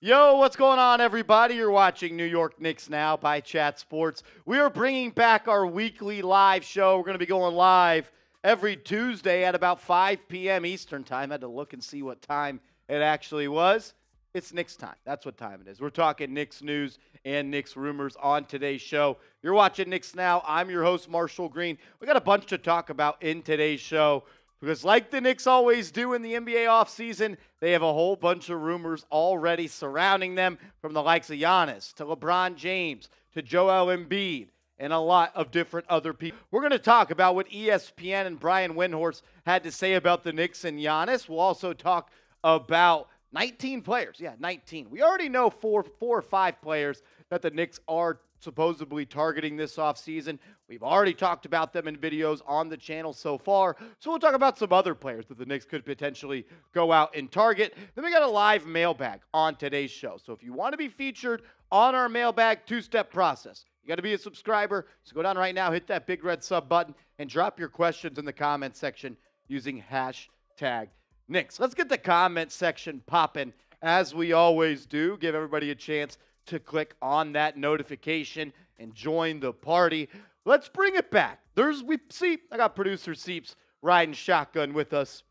Yo, what's going on, everybody? You're watching New York Knicks Now by Chat Sports. We are bringing back our weekly live show. We're going to be going live every Tuesday at about 5 p.m. Eastern time. I had to look and see what time it actually was. It's Knicks time. That's what time it is. We're talking Knicks news and Knicks rumors on today's show. You're watching Knicks Now. I'm your host, Marshall Green. We got a bunch to talk about in today's show. Because like the Knicks always do in the NBA offseason, they have a whole bunch of rumors already surrounding them, from the likes of Giannis to LeBron James to Joel Embiid and a lot of different other people. We're going to talk about what ESPN and Brian Windhorst had to say about the Knicks and Giannis. We'll also talk about 19 players. Yeah, 19. We already know four or five players that the Knicks are supposedly targeting this offseason. We've already talked about them in videos on the channel so far. So we'll talk about some other players that the Knicks could potentially go out and target. Then we got a live mailbag on today's show. So if you want to be featured on our mailbag, two-step process. You got to be a subscriber. So go down right now, hit that big red sub button, and drop your questions in the comment section using hashtag Knicks. Let's get the comment section popping as we always do. Give everybody a chance to click on that notification and join the party. Let's bring it back. I got producer Seeps riding shotgun with us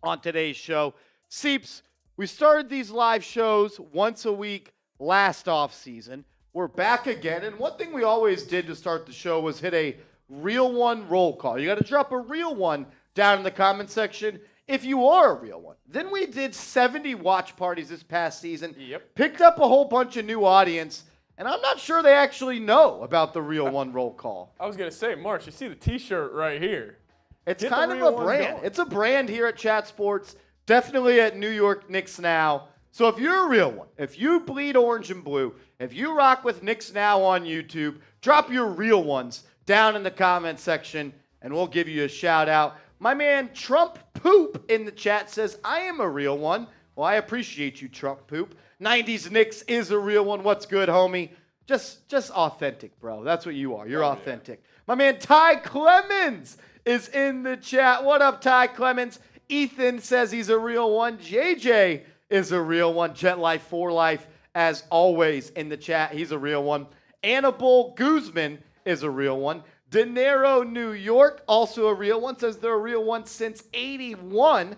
on today's show. Seeps, we started these live shows once a week last offseason. We're back again, and one thing we always did to start the show was hit a real one roll call. You got to drop a real one down in the comment section if you are a real one. Then we did 70 watch parties this past season. Yep. Picked up a whole bunch of new audience, and I'm not sure they actually know about the real one roll call. I was going to say, Marsh, you see the T-shirt right here. It's kind of a brand. It's a brand here at Chat Sports, definitely at New York Knicks Now. So if you're a real one, if you bleed orange and blue, if you rock with Knicks Now on YouTube, drop your real ones down in the comment section, and we'll give you a shout out. My man Trump Poop in the chat says, I am a real one. Well, I appreciate you, Trump Poop. 90s Knicks is a real one. What's good, homie? Just authentic, bro. That's what you are. You're authentic. Yeah. My man Ty Clemens is in the chat. What up, Ty Clemens? Ethan says he's a real one. JJ is a real one. Jet Life for Life, as always, in the chat. He's a real one. Annabelle Guzman is a real one. De Niro, New York, also a real one, says they're a real one since 81.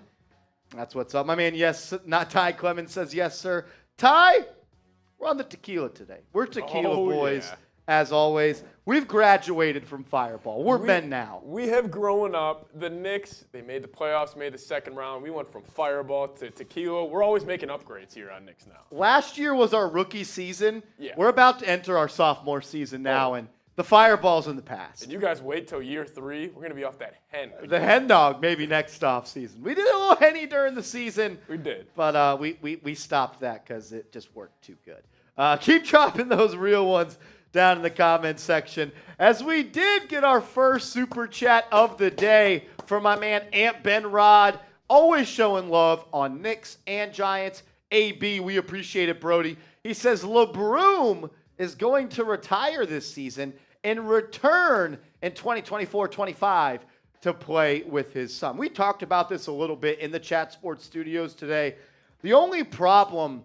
That's what's up. My man, yes, not Ty Clemens says, yes, sir. Ty, we're on the tequila today. We're tequila boys, as always. We've graduated from Fireball. We're men now. We have grown up. The Knicks, they made the playoffs, made the second round. We went from Fireball to tequila. We're always making upgrades here on Knicks Now. Last year was our rookie season. Yeah. We're about to enter our sophomore season now, and the Fireball's in the past. And you guys wait till year 3. We're going to be off that hen. The hen dog maybe next off season. We did a little henny during the season. We did. But we stopped that because it just worked too good. Keep dropping those real ones down in the comment section. As we did get our first super chat of the day from my man Ant Benrod, always showing love on Knicks and Giants. AB, we appreciate it, Brody. He says LeBron is going to retire this season and return in 2024-25 to play with his son. We talked about this a little bit in the Chat Sports studios today. The only problem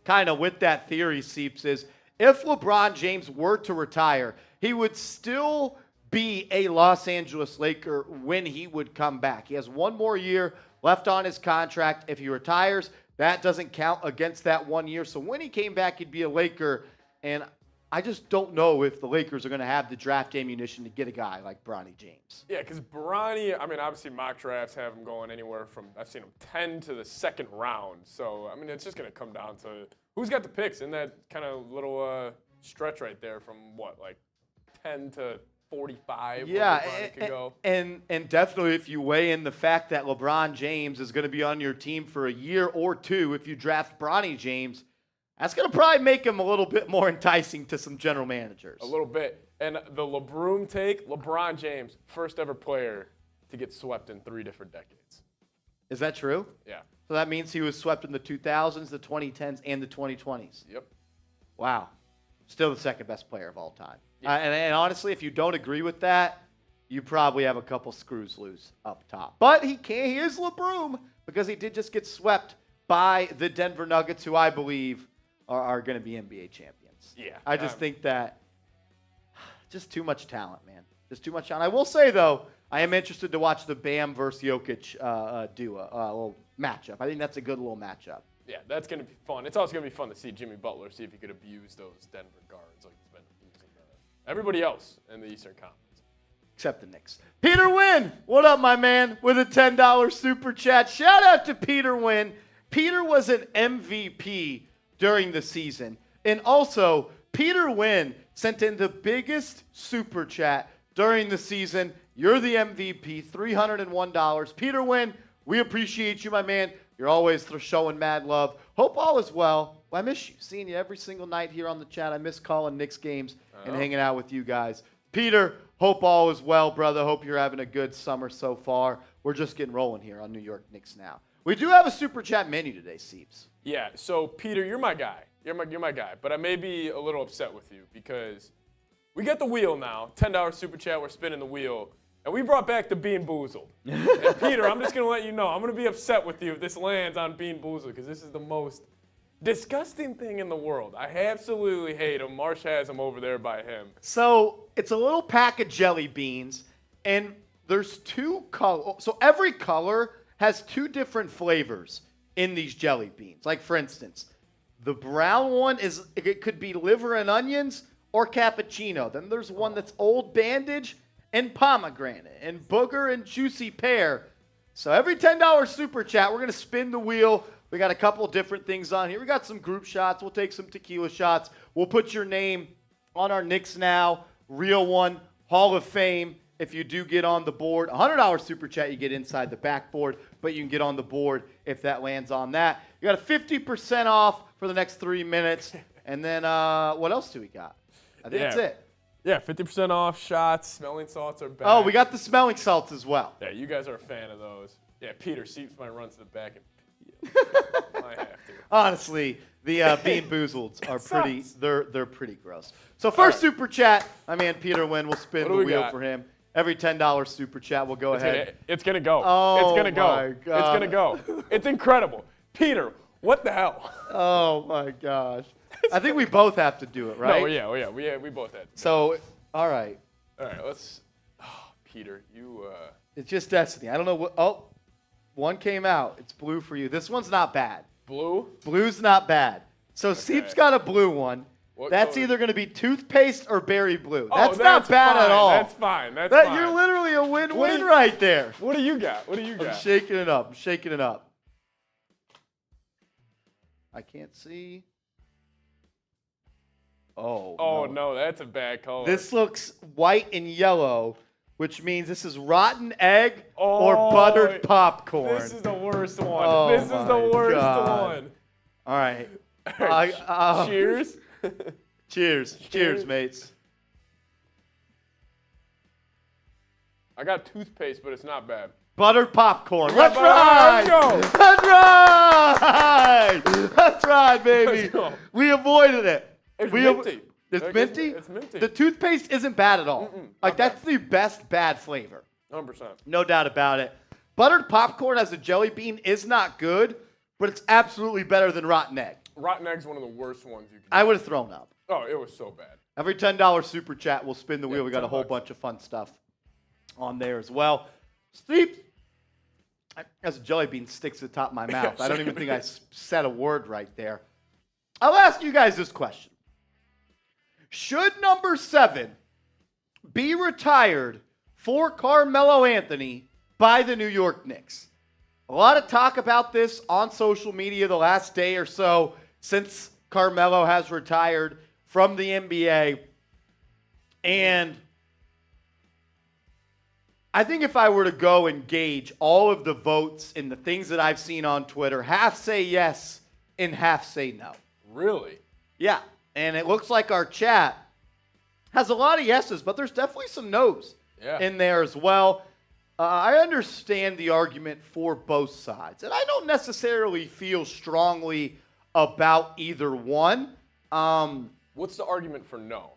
kind of with that theory, Seeps, is if LeBron James were to retire, he would still be a Los Angeles Laker when he would come back. He has one more year left on his contract. If he retires, that doesn't count against that 1 year. So when he came back, he'd be a Laker. And I just don't know if the Lakers are going to have the draft ammunition to get a guy like Bronny James. Yeah, because Bronny, I mean, obviously mock drafts have him going anywhere from, I've seen him 10 to the second round. So, I mean, it's just going to come down to who's got the picks in that kind of little stretch right there from what, like 10 to 45? Yeah, could go. And definitely if you weigh in the fact that LeBron James is going to be on your team for a year or two if you draft Bronny James, that's going to probably make him a little bit more enticing to some general managers. A little bit. And the LeBron take, LeBron James, first ever player to get swept in 3 different decades. Is that true? Yeah. So that means he was swept in the 2000s, the 2010s, and the 2020s. Yep. Wow. Still the second best player of all time. Yeah. And honestly, if you don't agree with that, you probably have a couple screws loose up top. But he is LeBron because he did just get swept by the Denver Nuggets, who I believe are going to be NBA champions. Yeah. I just think that just too much talent, man. Just too much talent. I will say, though, I am interested to watch the Bam versus Jokic duo, little matchup. I think that's a good little matchup. Yeah, that's going to be fun. It's also going to be fun to see Jimmy Butler, see if he could abuse those Denver guards like he's been abusing everybody else in the Eastern Conference. Except the Knicks. Peter Wynn, what up, my man? With a $10 super chat. Shout out to Peter Wynn. Peter was an MVP during the season. And also, Peter Wynn sent in the biggest super chat during the season. You're the MVP, $301. Peter Wynn, we appreciate you, my man. You're always showing mad love. Hope all is well. I miss you, seeing you every single night here on the chat. I miss calling Knicks games and hanging out with you guys. Peter, hope all is well, brother. Hope you're having a good summer so far. We're just getting rolling here on New York Knicks Now. We do have a super chat menu today, Seeps. Yeah, so Peter, you're my guy. You're my guy. But I may be a little upset with you because we got the wheel now. $10 super chat, we're spinning the wheel. And we brought back the Bean Boozled. And Peter, I'm just going to let you know, I'm going to be upset with you if this lands on Bean Boozled because this is the most disgusting thing in the world. I absolutely hate him. Marsh has him over there by him. So it's a little pack of jelly beans, and there's two colors. So every color has two different flavors in these jelly beans. Like, for instance, the brown one it could be liver and onions or cappuccino. Then there's one that's Old Bandage and pomegranate, and booger and juicy pear. So every $10 super chat, we're going to spin the wheel. We got a couple different things on here. We got some group shots. We'll take some tequila shots. We'll put your name on our Knicks Now Real One Hall of Fame. If you do get on the board, $100 super chat, you get inside the backboard, but you can get on the board if that lands on that. You got a 50% off for the next 3 minutes. And then what else do we got? I think that's it. Yeah, 50% off shots. Smelling salts are back. Oh, we got the smelling salts as well. Yeah, you guys are a fan of those. Yeah, Peter Seeps might run to the back and I have to. Honestly, the Bean Boozleds are pretty. They're pretty gross. So first super chat, my man Peter Wynn will spin the wheel for him. Every $10 super chat will go ahead. It's gonna go. Oh, it's gonna go. my God. It's gonna go. It's incredible. Peter, what the hell? Oh my gosh. I think we both have to do it, right? Oh yeah. We both had. So, all right. All right, let's. Oh, Peter, you. It's just destiny. I don't know what. Oh, one came out. It's blue for you. This one's not bad. Blue? Blue's not bad. So Seep's got a blue one. That's color? either going to be toothpaste or berry blue. Oh, That's not bad fine. at all. That's fine. That's fine. You're literally a win-win right there. What do you got? What do you got? I'm shaking it up. I can't see. Oh, no, that's a bad color. This looks white and yellow, which means this is rotten egg or buttered popcorn. This is the worst one. Oh, this is the worst one. All right. Cheers. Cheers, mates. I got toothpaste, but it's not bad. Buttered popcorn. Let's ride! That's right, baby. Let's go. We avoided it. It's minty. It's minty? It's minty. The toothpaste isn't bad at all. That's the best bad flavor. 100%. No doubt about it. Buttered popcorn as a jelly bean is not good, but it's absolutely better than rotten egg. Rotten egg's one of the worst ones you can I would have thrown up. Oh, it was so bad. Every $10 super chat, we'll spin the wheel. We got a whole $10. bunch of fun stuff on there as well. Steve, as a jelly bean sticks to the top of my mouth. I don't even think I said a word right there. I'll ask you guys this question. Should number 7 be retired for Carmelo Anthony by the New York Knicks? A lot of talk about this on social media the last day or so since Carmelo has retired from the NBA. And I think if I were to go and gauge all of the votes and the things that I've seen on Twitter, half say yes and half say no. Really? Yeah. And it looks like our chat has a lot of yeses, but there's definitely some no's in there as well. I understand the argument for both sides, and I don't necessarily feel strongly about either one. What's the argument for no?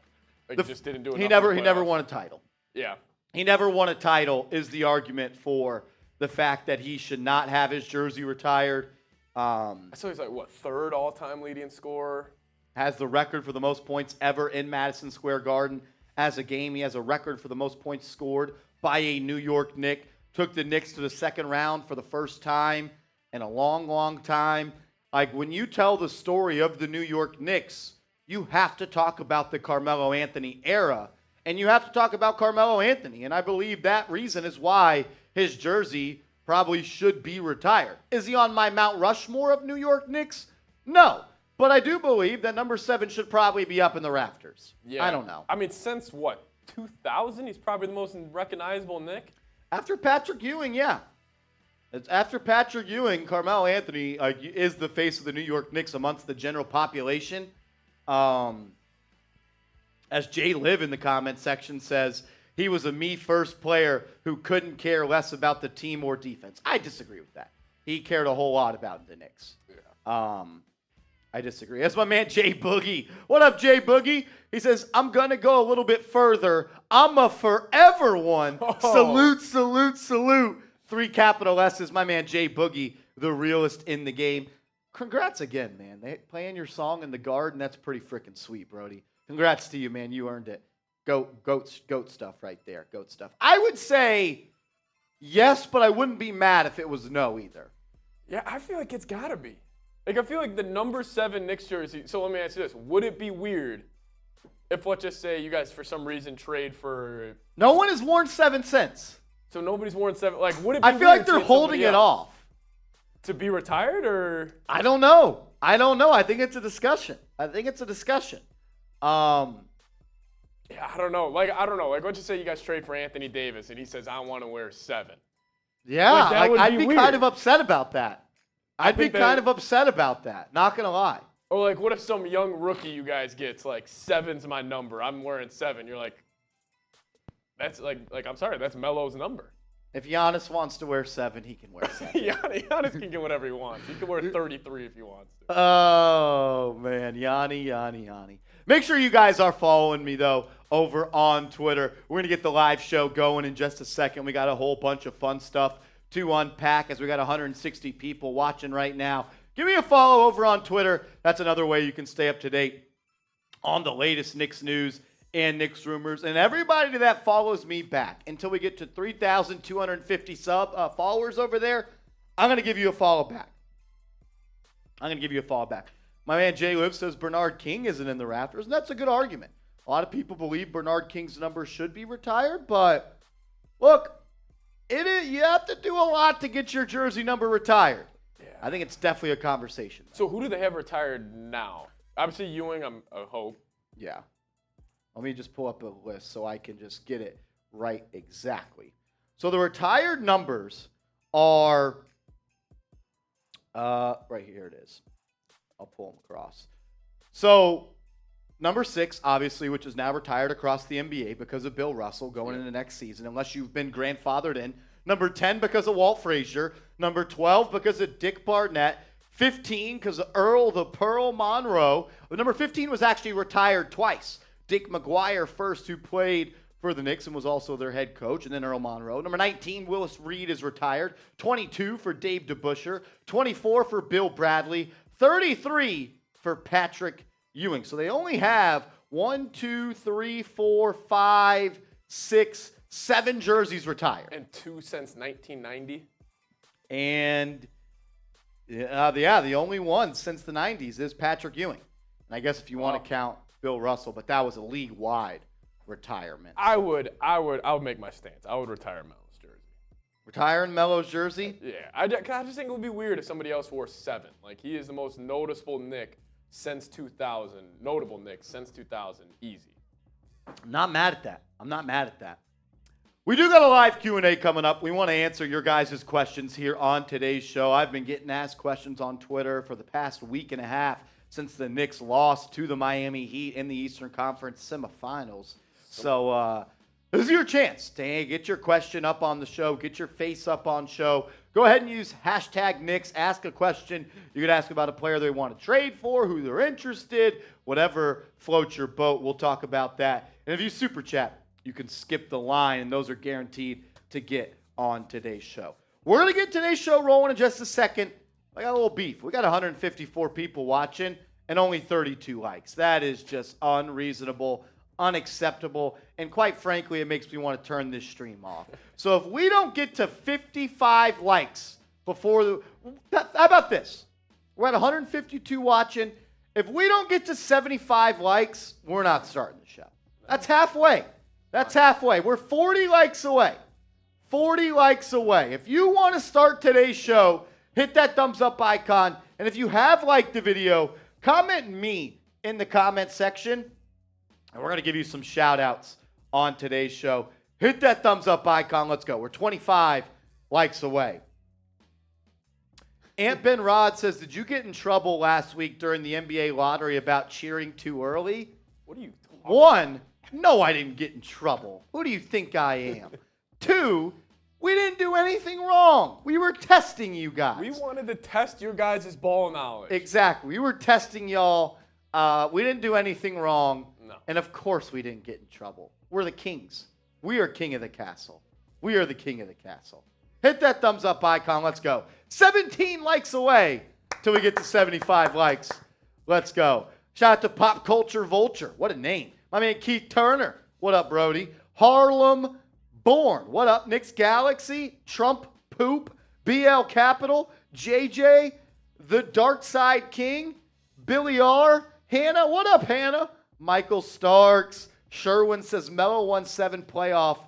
Like just didn't do enough. He never won a title. Yeah. He never won a title is the argument for the fact that he should not have his jersey retired. I saw he's like, third all-time leading scorer? Has the record for the most points ever in Madison Square Garden as a game. He has a record for the most points scored by a New York Knick. Took the Knicks to the second round for the first time in a long, long time. Like, when you tell the story of the New York Knicks, you have to talk about the Carmelo Anthony era, and you have to talk about Carmelo Anthony. And I believe that reason is why his jersey probably should be retired. Is he on my Mount Rushmore of New York Knicks? No. But I do believe that number 7 should probably be up in the rafters. Yeah. I don't know. I mean, since 2000, he's probably the most recognizable Knick? After Patrick Ewing, yeah. After Patrick Ewing, Carmelo Anthony is the face of the New York Knicks amongst the general population. As Jay Liv in the comment section says, he was a me-first player who couldn't care less about the team or defense. I disagree with that. He cared a whole lot about the Knicks. Yeah. I disagree. That's my man Jay Boogie. What up, Jay Boogie? He says, I'm going to go a little bit further. I'm a forever one. Oh. Salute, salute, salute. 3 capital S's. My man Jay Boogie, the realest in the game. Congrats again, man. They playing your song in the Garden. That's pretty freaking sweet, Brody. Congrats to you, man. You earned it. Goat stuff right there. Goat stuff. I would say yes, but I wouldn't be mad if it was no either. Yeah, I feel like it's got to be. Like, I feel like the number 7 Knicks jersey. So let me ask you this. Would it be weird if, let's just say, you guys for some reason trade for... No one has worn 7 since. So nobody's worn 7. Like, would it be I feel like they're holding it off. To be retired, or? I don't know. I think it's a discussion. Yeah, I don't know. Like, let's just say you guys trade for Anthony Davis, and he says, I want to wear 7. Yeah, I'd be kind of upset about that. Not gonna lie. Or like, what if some young rookie you guys gets like 7's my number? I'm wearing 7. You're like, that's like I'm sorry, that's Melo's number. If Giannis wants to wear 7, he can wear 7. Giannis can get whatever he wants. He can wear 33 if he wants to. Oh man, Yanni. Make sure you guys are following me though over on Twitter. We're gonna get the live show going in just a second. We got a whole bunch of fun stuff to unpack as we got 160 people watching right now. Give me a follow over on Twitter. That's another way you can stay up to date on the latest Knicks news and Knicks rumors. And everybody that follows me back until we get to 3,250 followers over there, I'm going to give you a follow back. My man Jay Liv says Bernard King isn't in the rafters, and that's a good argument. A lot of people believe Bernard King's number should be retired, but look, you have to do a lot to get your jersey number retired. Yeah. I think it's definitely a conversation. So who do they have retired now? Obviously Ewing, I hope. Yeah. Let me just pull up a list so I can just get it right exactly. So the retired numbers are, right here it is. I'll pull them across. So number 6, obviously, which is now retired across the NBA because of Bill Russell going into next season, unless you've been grandfathered in. Number 10 because of Walt Frazier. Number 12 because of Dick Barnett. 15 because of Earl the Pearl Monroe. Number 15 was actually retired twice. Dick McGuire first, who played for the Knicks and was also their head coach, and then Earl Monroe. Number 19, Willis Reed is retired. 22 for Dave DeBusschere. 24 for Bill Bradley. 33 for Patrick Ewing. So they only have 1, 2, 3, 4, 5, 6, 7 jerseys retired. And 2 since 1990. And the only one since the 90s is Patrick Ewing. And I guess if you want to count Bill Russell, but that was a league-wide retirement. I would make my stance. I would retire Melo's jersey. Retiring Melo's jersey? Yeah. I just think it would be weird if somebody else wore 7. Like, he is the most noticeable Knick since 2000. Notable Knick since 2000. Easy. I'm not mad at that. We do got a live Q&A coming up. We want to answer your guys' questions here on today's show. I've been getting asked questions on Twitter for the past week and a half since the Knicks lost to the Miami Heat in the Eastern Conference semifinals. So this is your chance to get your question up on the show, get your face up on show. Go ahead and use hashtag Knicks. Ask a question. You could ask about a player they want to trade for, who they're interested, whatever floats your boat. We'll talk about that. And if you super chat, you can skip the line, and those are guaranteed to get on today's show. We're going to get today's show rolling in just a second. I got a little beef. We got 154 people watching and only 32 likes. That is just unreasonable, unacceptable, and quite frankly, it makes me want to turn this stream off. So if we don't get to 55 likes before how about this? We're at 152 watching. If we don't get to 75 likes, we're not starting the show. That's halfway. That's halfway. We're 40 likes away. 40 likes away. If you want to start today's show, hit that thumbs up icon. And if you have liked the video, comment me in the comment section. And we're going to give you some shout outs on today's show. Hit that thumbs up icon. Let's go. We're 25 likes away. Ant Ben Rod says, did you get in trouble last week during the NBA lottery about cheering too early? What are you talking about? One, no, I didn't get in trouble. Who do you think I am? Two, we didn't do anything wrong. We were testing you guys. We wanted to test your guys' ball knowledge. Exactly. We were testing y'all. We didn't do anything wrong. No. And of course we didn't get in trouble. We're the kings. We are king of the castle. We are the king of the castle. Hit that thumbs up icon. Let's go. 17 likes away till we get to 75 likes. Let's go. Shout out to Pop Culture Vulture. What a name. My man Keith Turner. What up, Brody? Harlem Born. What up, Knicks Galaxy? Trump Poop. BL Capital. JJ. The Dark Side King. Billy R. Hannah. What up, Hannah? Michael Starks. Sherwin says Melo won 7 playoff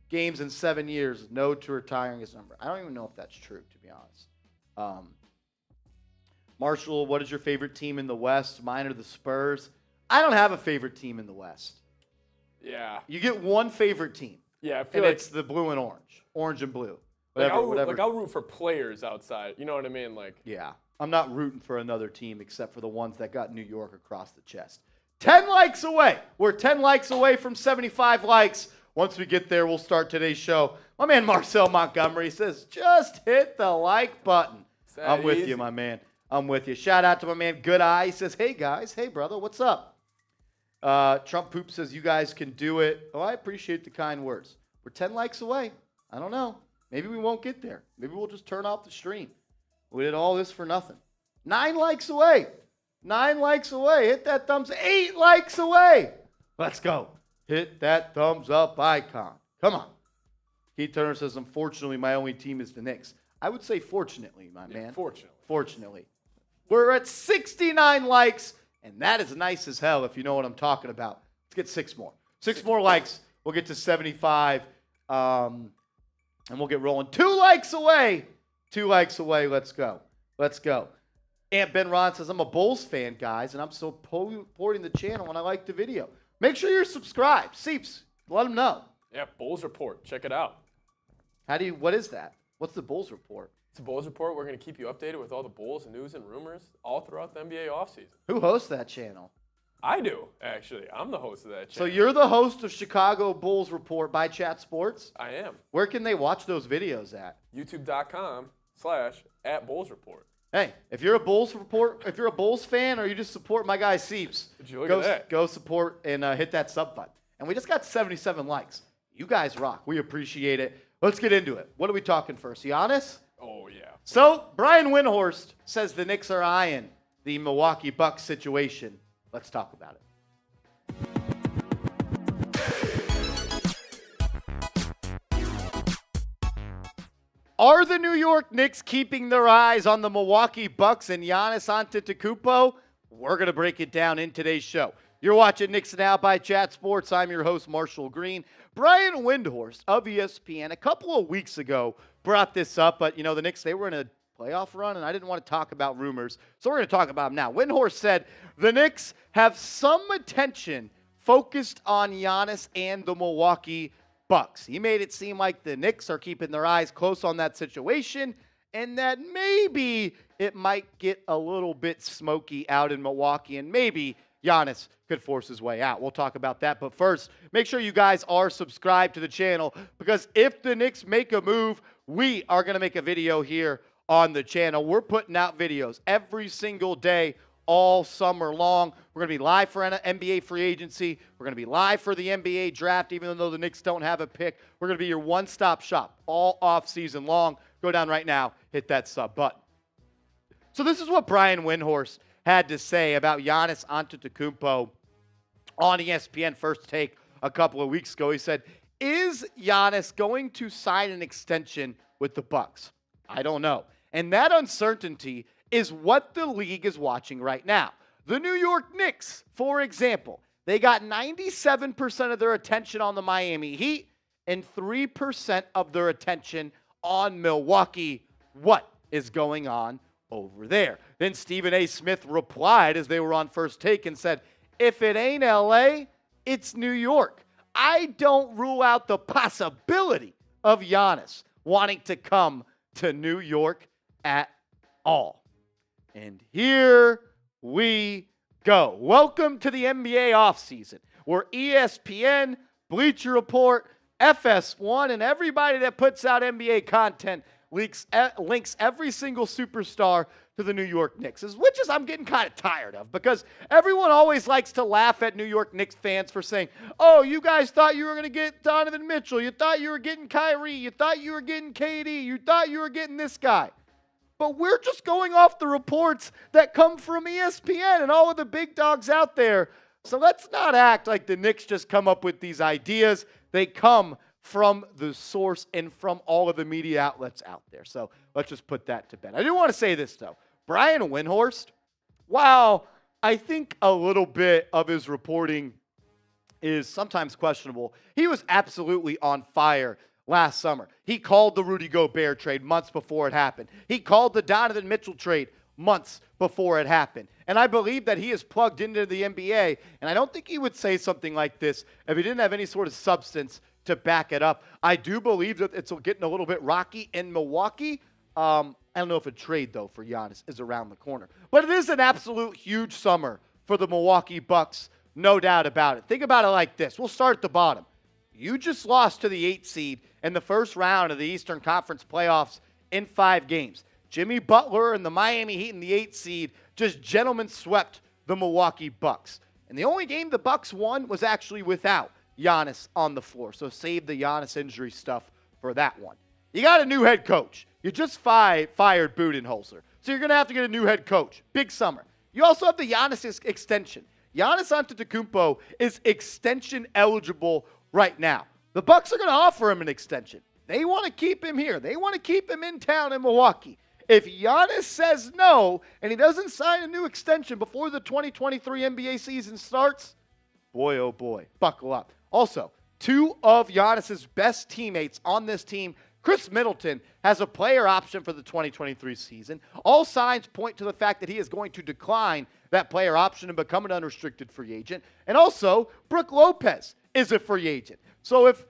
games in 7 years. No to retiring his number. I don't even know if that's true, to be honest. Marshall, what is your favorite team in the West? Mine are the Spurs. I don't have a favorite team in the West. Yeah. You get one favorite team. Yeah, I feel and like it's the blue and orange. Orange and blue. Whatever. I'll root for players outside. You know what I mean? Yeah. I'm not rooting for another team except for the ones that got New York across the chest. 10 likes away. We're 10 likes away from 75 likes. Once we get there, we'll start today's show. My man Marcel Montgomery says, just hit the like button. I'm with you, my man. I'm with you. Shout out to my man Good Eye. He says, hey, guys. Hey, brother. What's up? Trump Poop says, you guys can do it. Oh, I appreciate the kind words. We're 10 likes away. I don't know. Maybe we won't get there. Maybe we'll just turn off the stream. We did all this for nothing. 9 likes away. 9 likes away. Hit that thumbs. 8 likes away. Let's go. Hit that thumbs up icon. Come on. Keith Turner says, unfortunately, my only team is the Knicks. I would say fortunately, my man. Fortunately. We're at 69 likes, and that is nice as hell if you know what I'm talking about. Let's get 6 more. 6 more likes. We'll get to 75, and we'll get rolling. 2 likes away. 2 likes away. Let's go. Let's go. Aunt Ben Ron says, I'm a Bulls fan, guys, and I'm supporting the channel, and I like the video. Make sure you're subscribed. Seeps, let them know. Yeah, Bulls Report. Check it out. What is that? What's the Bulls Report? It's a Bulls Report. We're going to keep you updated with all the Bulls news and rumors all throughout the NBA offseason. Who hosts that channel? I do, actually. I'm the host of that channel. So you're the host of Chicago Bulls Report by Chat Sports? I am. Where can they watch those videos at? YouTube.com/@BullsReport. Hey, if you're a Bulls fan or you just support my guy Seeps, go support and hit that sub button. And we just got 77 likes. You guys rock. We appreciate it. Let's get into it. What are we talking first? Giannis? Oh, yeah. So, Brian Windhorst says the Knicks are eyeing the Milwaukee Bucks situation. Let's talk about it. Are the New York Knicks keeping their eyes on the Milwaukee Bucks and Giannis Antetokounmpo? We're going to break it down in today's show. You're watching Knicks Now by Chat Sports. I'm your host, Marshall Green. Brian Windhorst of ESPN a couple of weeks ago brought this up, but, the Knicks, they were in a playoff run, and I didn't want to talk about rumors, so we're going to talk about them now. Windhorst said the Knicks have some attention focused on Giannis and the Milwaukee Bucks. He made it seem like the Knicks are keeping their eyes close on that situation and that maybe it might get a little bit smoky out in Milwaukee and maybe Giannis could force his way out. We'll talk about that. But first, make sure you guys are subscribed to the channel because if the Knicks make a move, we are going to make a video here on the channel. We're putting out videos every single day all summer long. We're going to be live for NBA free agency. We're going to be live for the NBA draft, even though the Knicks don't have a pick. We're going to be your one-stop shop all off season long. Go down right now, hit that sub button. So this is what Brian Windhorst had to say about Giannis Antetokounmpo on ESPN First Take a couple of weeks ago. He said, is Giannis going to sign an extension with the Bucks? I don't know. And that uncertainty is what the league is watching right now. The New York Knicks, for example, they got 97% of their attention on the Miami Heat and 3% of their attention on Milwaukee. What is going on over there? Then Stephen A. Smith replied as they were on First Take and said, if it ain't LA, it's New York. I don't rule out the possibility of Giannis wanting to come to New York at all. And here we go. Welcome to the NBA offseason, where ESPN, Bleacher Report, FS1, and everybody that puts out NBA content links every single superstar to the New York Knicks, which is I'm getting kind of tired of, because everyone always likes to laugh at New York Knicks fans for saying, oh, you guys thought you were going to get Donovan Mitchell. You thought you were getting Kyrie. You thought you were getting KD. You thought you were getting this guy. But we're just going off the reports that come from ESPN and all of the big dogs out there. So let's not act like the Knicks just come up with these ideas. They come from the source and from all of the media outlets out there. So let's just put that to bed. I do want to say this, though. Brian Windhorst, while I think a little bit of his reporting is sometimes questionable, he was absolutely on fire last summer. He called the Rudy Gobert trade months before it happened. He called the Donovan Mitchell trade months before it happened. And I believe that he is plugged into the NBA, and I don't think he would say something like this if he didn't have any sort of substance to back it up. I do believe that it's getting a little bit rocky in Milwaukee. I don't know if a trade, though, for Giannis is around the corner. But it is an absolute huge summer for the Milwaukee Bucks, no doubt about it. Think about it like this. We'll start at the bottom. You just lost to the 8 seed in the first round of the Eastern Conference playoffs in 5 games. Jimmy Butler and the Miami Heat in the 8 seed just gentlemen swept the Milwaukee Bucks. And the only game the Bucks won was actually without Giannis on the floor. So save the Giannis injury stuff for that one. You got a new head coach. You just fired Budenholzer. So you're going to have to get a new head coach. Big summer. You also have the Giannis extension. Giannis Antetokounmpo is extension eligible right now. The Bucks are going to offer him an extension. They want to keep him here. They want to keep him in town in Milwaukee. If Giannis says no and he doesn't sign a new extension before the 2023 NBA season starts, boy, oh boy, buckle up. Also, 2 of Giannis's best teammates on this team, Chris Middleton, has a player option for the 2023 season. All signs point to the fact that he is going to decline that player option and become an unrestricted free agent. And also, Brook Lopez is a free agent. So if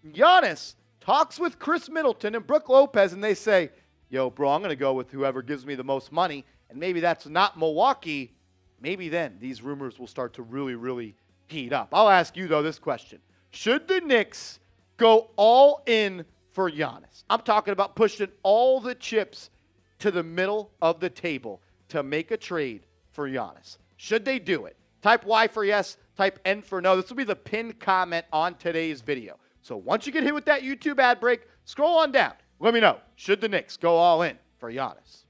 Giannis talks with Chris Middleton and Brook Lopez and they say, yo, bro, I'm going to go with whoever gives me the most money, and maybe that's not Milwaukee, maybe then these rumors will start to really, really heat up. I'll ask you, though, this question. Should the Knicks go all in for Giannis? I'm talking about pushing all the chips to the middle of the table to make a trade for Giannis. Should they do it? Type Y for yes, type N for no. This will be the pinned comment on today's video. So once you get hit with that YouTube ad break, scroll on down. Let me know. Should the Knicks go all in for Giannis?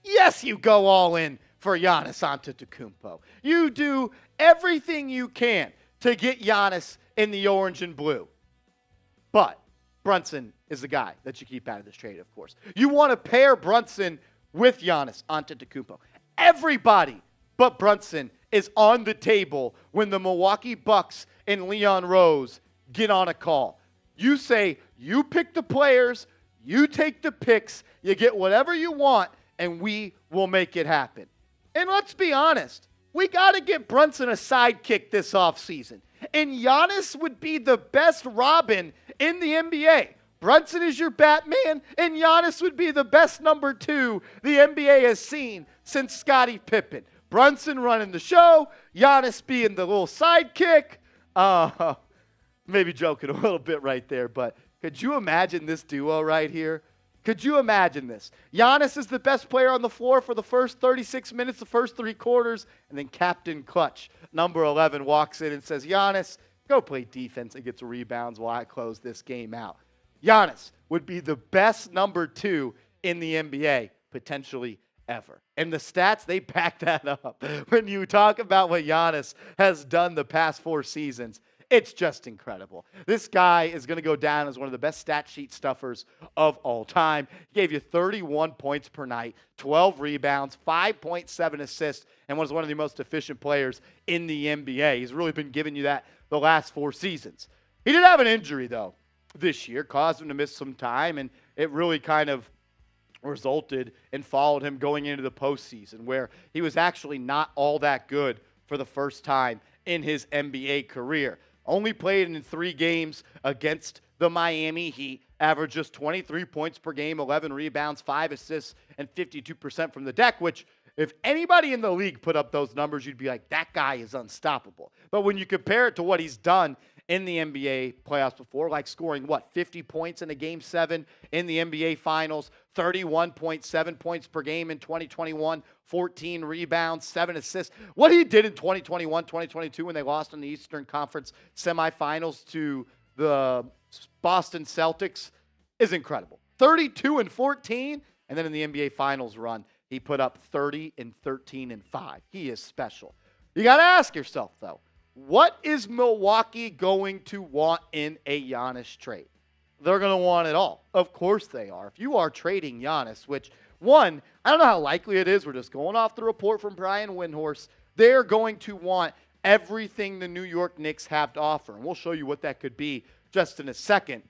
Yes, you go all in for Giannis Antetokounmpo. You do everything you can to get Giannis in the orange and blue. But Brunson is the guy that you keep out of this trade, of course. You want to pair Brunson with Giannis Antetokounmpo. Everybody but Brunson is on the table when the Milwaukee Bucks and Leon Rose get on a call. You say, you pick the players, you take the picks, you get whatever you want, and we will make it happen. And let's be honest, we got to get Brunson a sidekick this offseason. And Giannis would be the best Robin in the NBA. Brunson is your Batman, and Giannis would be the best number 2 the NBA has seen since Scottie Pippen. Brunson running the show, Giannis being the little sidekick. Maybe joking a little bit right there, but could you imagine this duo right here? Could you imagine this? Giannis is the best player on the floor for the first 36 minutes, the first 3 quarters, and then Captain Clutch, number 11, walks in and says, Giannis, go play defense and get rebounds while I close this game out. Giannis would be the best number 2 in the NBA. potentially ever. And the stats, they back that up. When you talk about what Giannis has done the past 4 seasons, it's just incredible. This guy is going to go down as one of the best stat sheet stuffers of all time. He gave you 31 points per night, 12 rebounds, 5.7 assists, and was one of the most efficient players in the NBA. He's really been giving you that the last 4 seasons. He did have an injury, though, this year, caused him to miss some time, and it really kind of resulted and followed him going into the postseason, where he was actually not all that good for the first time in his NBA career. Only played in 3 games against the Miami Heat, averaged just 23 points per game, 11 rebounds, 5 assists, and 52% from the deck, which if anybody in the league put up those numbers, you'd be like, that guy is unstoppable. But when you compare it to what he's done in the NBA playoffs before, like scoring, 50 points in a Game 7 in the NBA Finals, 31.7 points per game in 2021, 14 rebounds, 7 assists. What he did in 2021, 2022 when they lost in the Eastern Conference semifinals to the Boston Celtics is incredible. 32 and 14, and then in the NBA Finals run, he put up 30 and 13 and 5. He is special. You got to ask yourself, though, what is Milwaukee going to want in a Giannis trade? They're going to want it all. Of course they are. If you are trading Giannis, which, one, I don't know how likely it is. We're just going off the report from Brian Windhorst. They're going to want everything the New York Knicks have to offer. And we'll show you what that could be just in a second.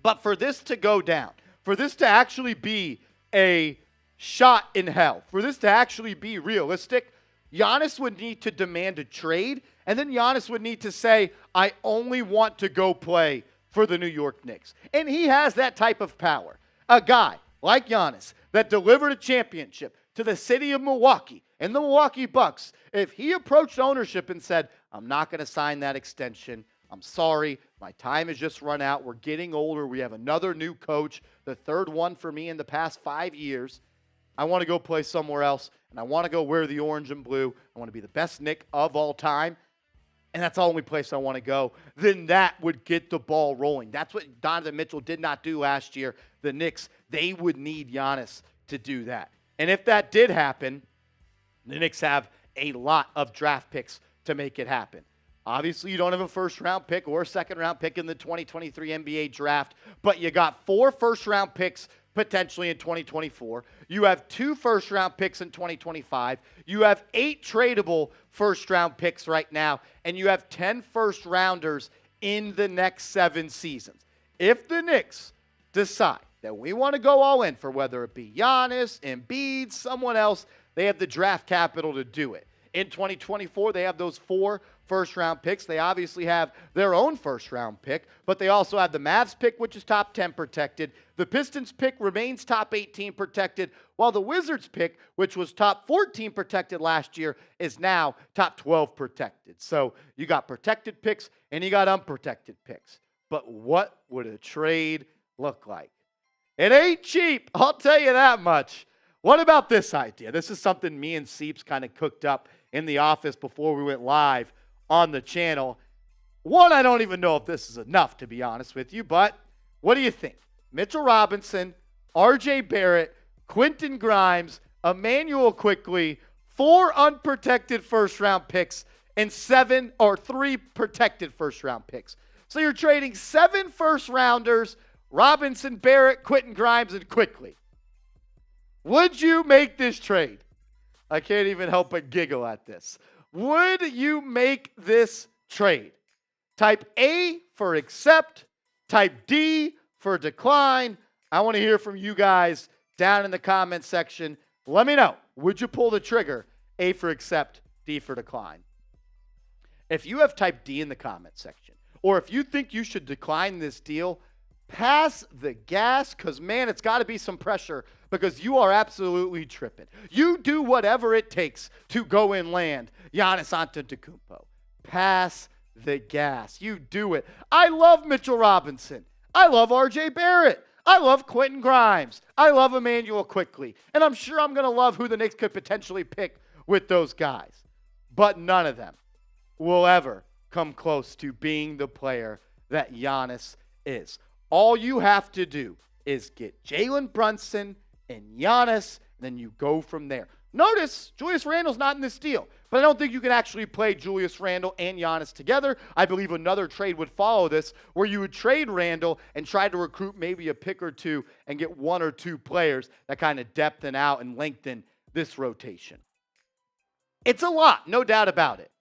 But for this to go down, for this to actually be a shot in hell, for this to actually be realistic, Giannis would need to demand a trade, and then Giannis would need to say, I only want to go play for the New York Knicks. And he has that type of power. A guy like Giannis that delivered a championship to the city of Milwaukee and the Milwaukee Bucks, if he approached ownership and said, I'm not going to sign that extension, I'm sorry, my time has just run out, we're getting older, we have another new coach, the 3rd one for me in the past 5 years, I want to go play somewhere else, and I want to go wear the orange and blue. I want to be the best Knick of all time, and that's the only place I want to go. Then that would get the ball rolling. That's what Donovan Mitchell did not do last year. The Knicks, they would need Giannis to do that. And if that did happen, the Knicks have a lot of draft picks to make it happen. Obviously, you don't have a first-round pick or a second-round pick in the 2023 NBA draft, but you got 4 first-round picks potentially in 2024. You have 2 first-round picks in 2025. You have 8 tradable first-round picks right now, and you have 10 first-rounders in the next 7 seasons. If the Knicks decide that we want to go all in for whether it be Giannis, Embiid, someone else, they have the draft capital to do it. In 2024, they have those 4 first-round picks. They obviously have their own first-round pick, but they also have the Mavs pick, which is top 10 protected. The Pistons pick remains top 18 protected, while the Wizards pick, which was top 14 protected last year, is now top 12 protected. So you got protected picks and you got unprotected picks. But what would a trade look like? It ain't cheap, I'll tell you that much. What about this idea? This is something me and Seeps kind of cooked up in the office before we went live on the channel. One, I don't even know if this is enough, to be honest with you, but what do you think? Mitchell Robinson, RJ Barrett, Quentin Grimes, Emmanuel Quickley, 4 unprotected first-round picks, and 3 protected first-round picks. So you're trading 7 first-rounders, Robinson, Barrett, Quentin Grimes, and Quickley. Would you make this trade? I can't even help but giggle at this. Would you make this trade? Type A for accept, type D for decline. I want to hear from you guys down in the comment section. Let me know. Would you pull the trigger? A for accept, D for decline. If you have type D in the comment section, or if you think you should decline this deal, pass the gas, because, man, it's got to be some pressure, because you are absolutely tripping. You do whatever it takes to go and land Giannis Antetokounmpo. Pass the gas. You do it. I love Mitchell Robinson. I love RJ Barrett. I love Quentin Grimes. I love Emmanuel Quickley. And I'm sure I'm going to love who the Knicks could potentially pick with those guys. But none of them will ever come close to being the player that Giannis is. All you have to do is get Jalen Brunson and Giannis, and then you go from there. Notice, Julius Randle's not in this deal, but I don't think you can actually play Julius Randle and Giannis together. I believe another trade would follow this, where you would trade Randle and try to recruit maybe a pick or two and get one or two players that kind of depthen out and lengthen this rotation. It's a lot, no doubt about it,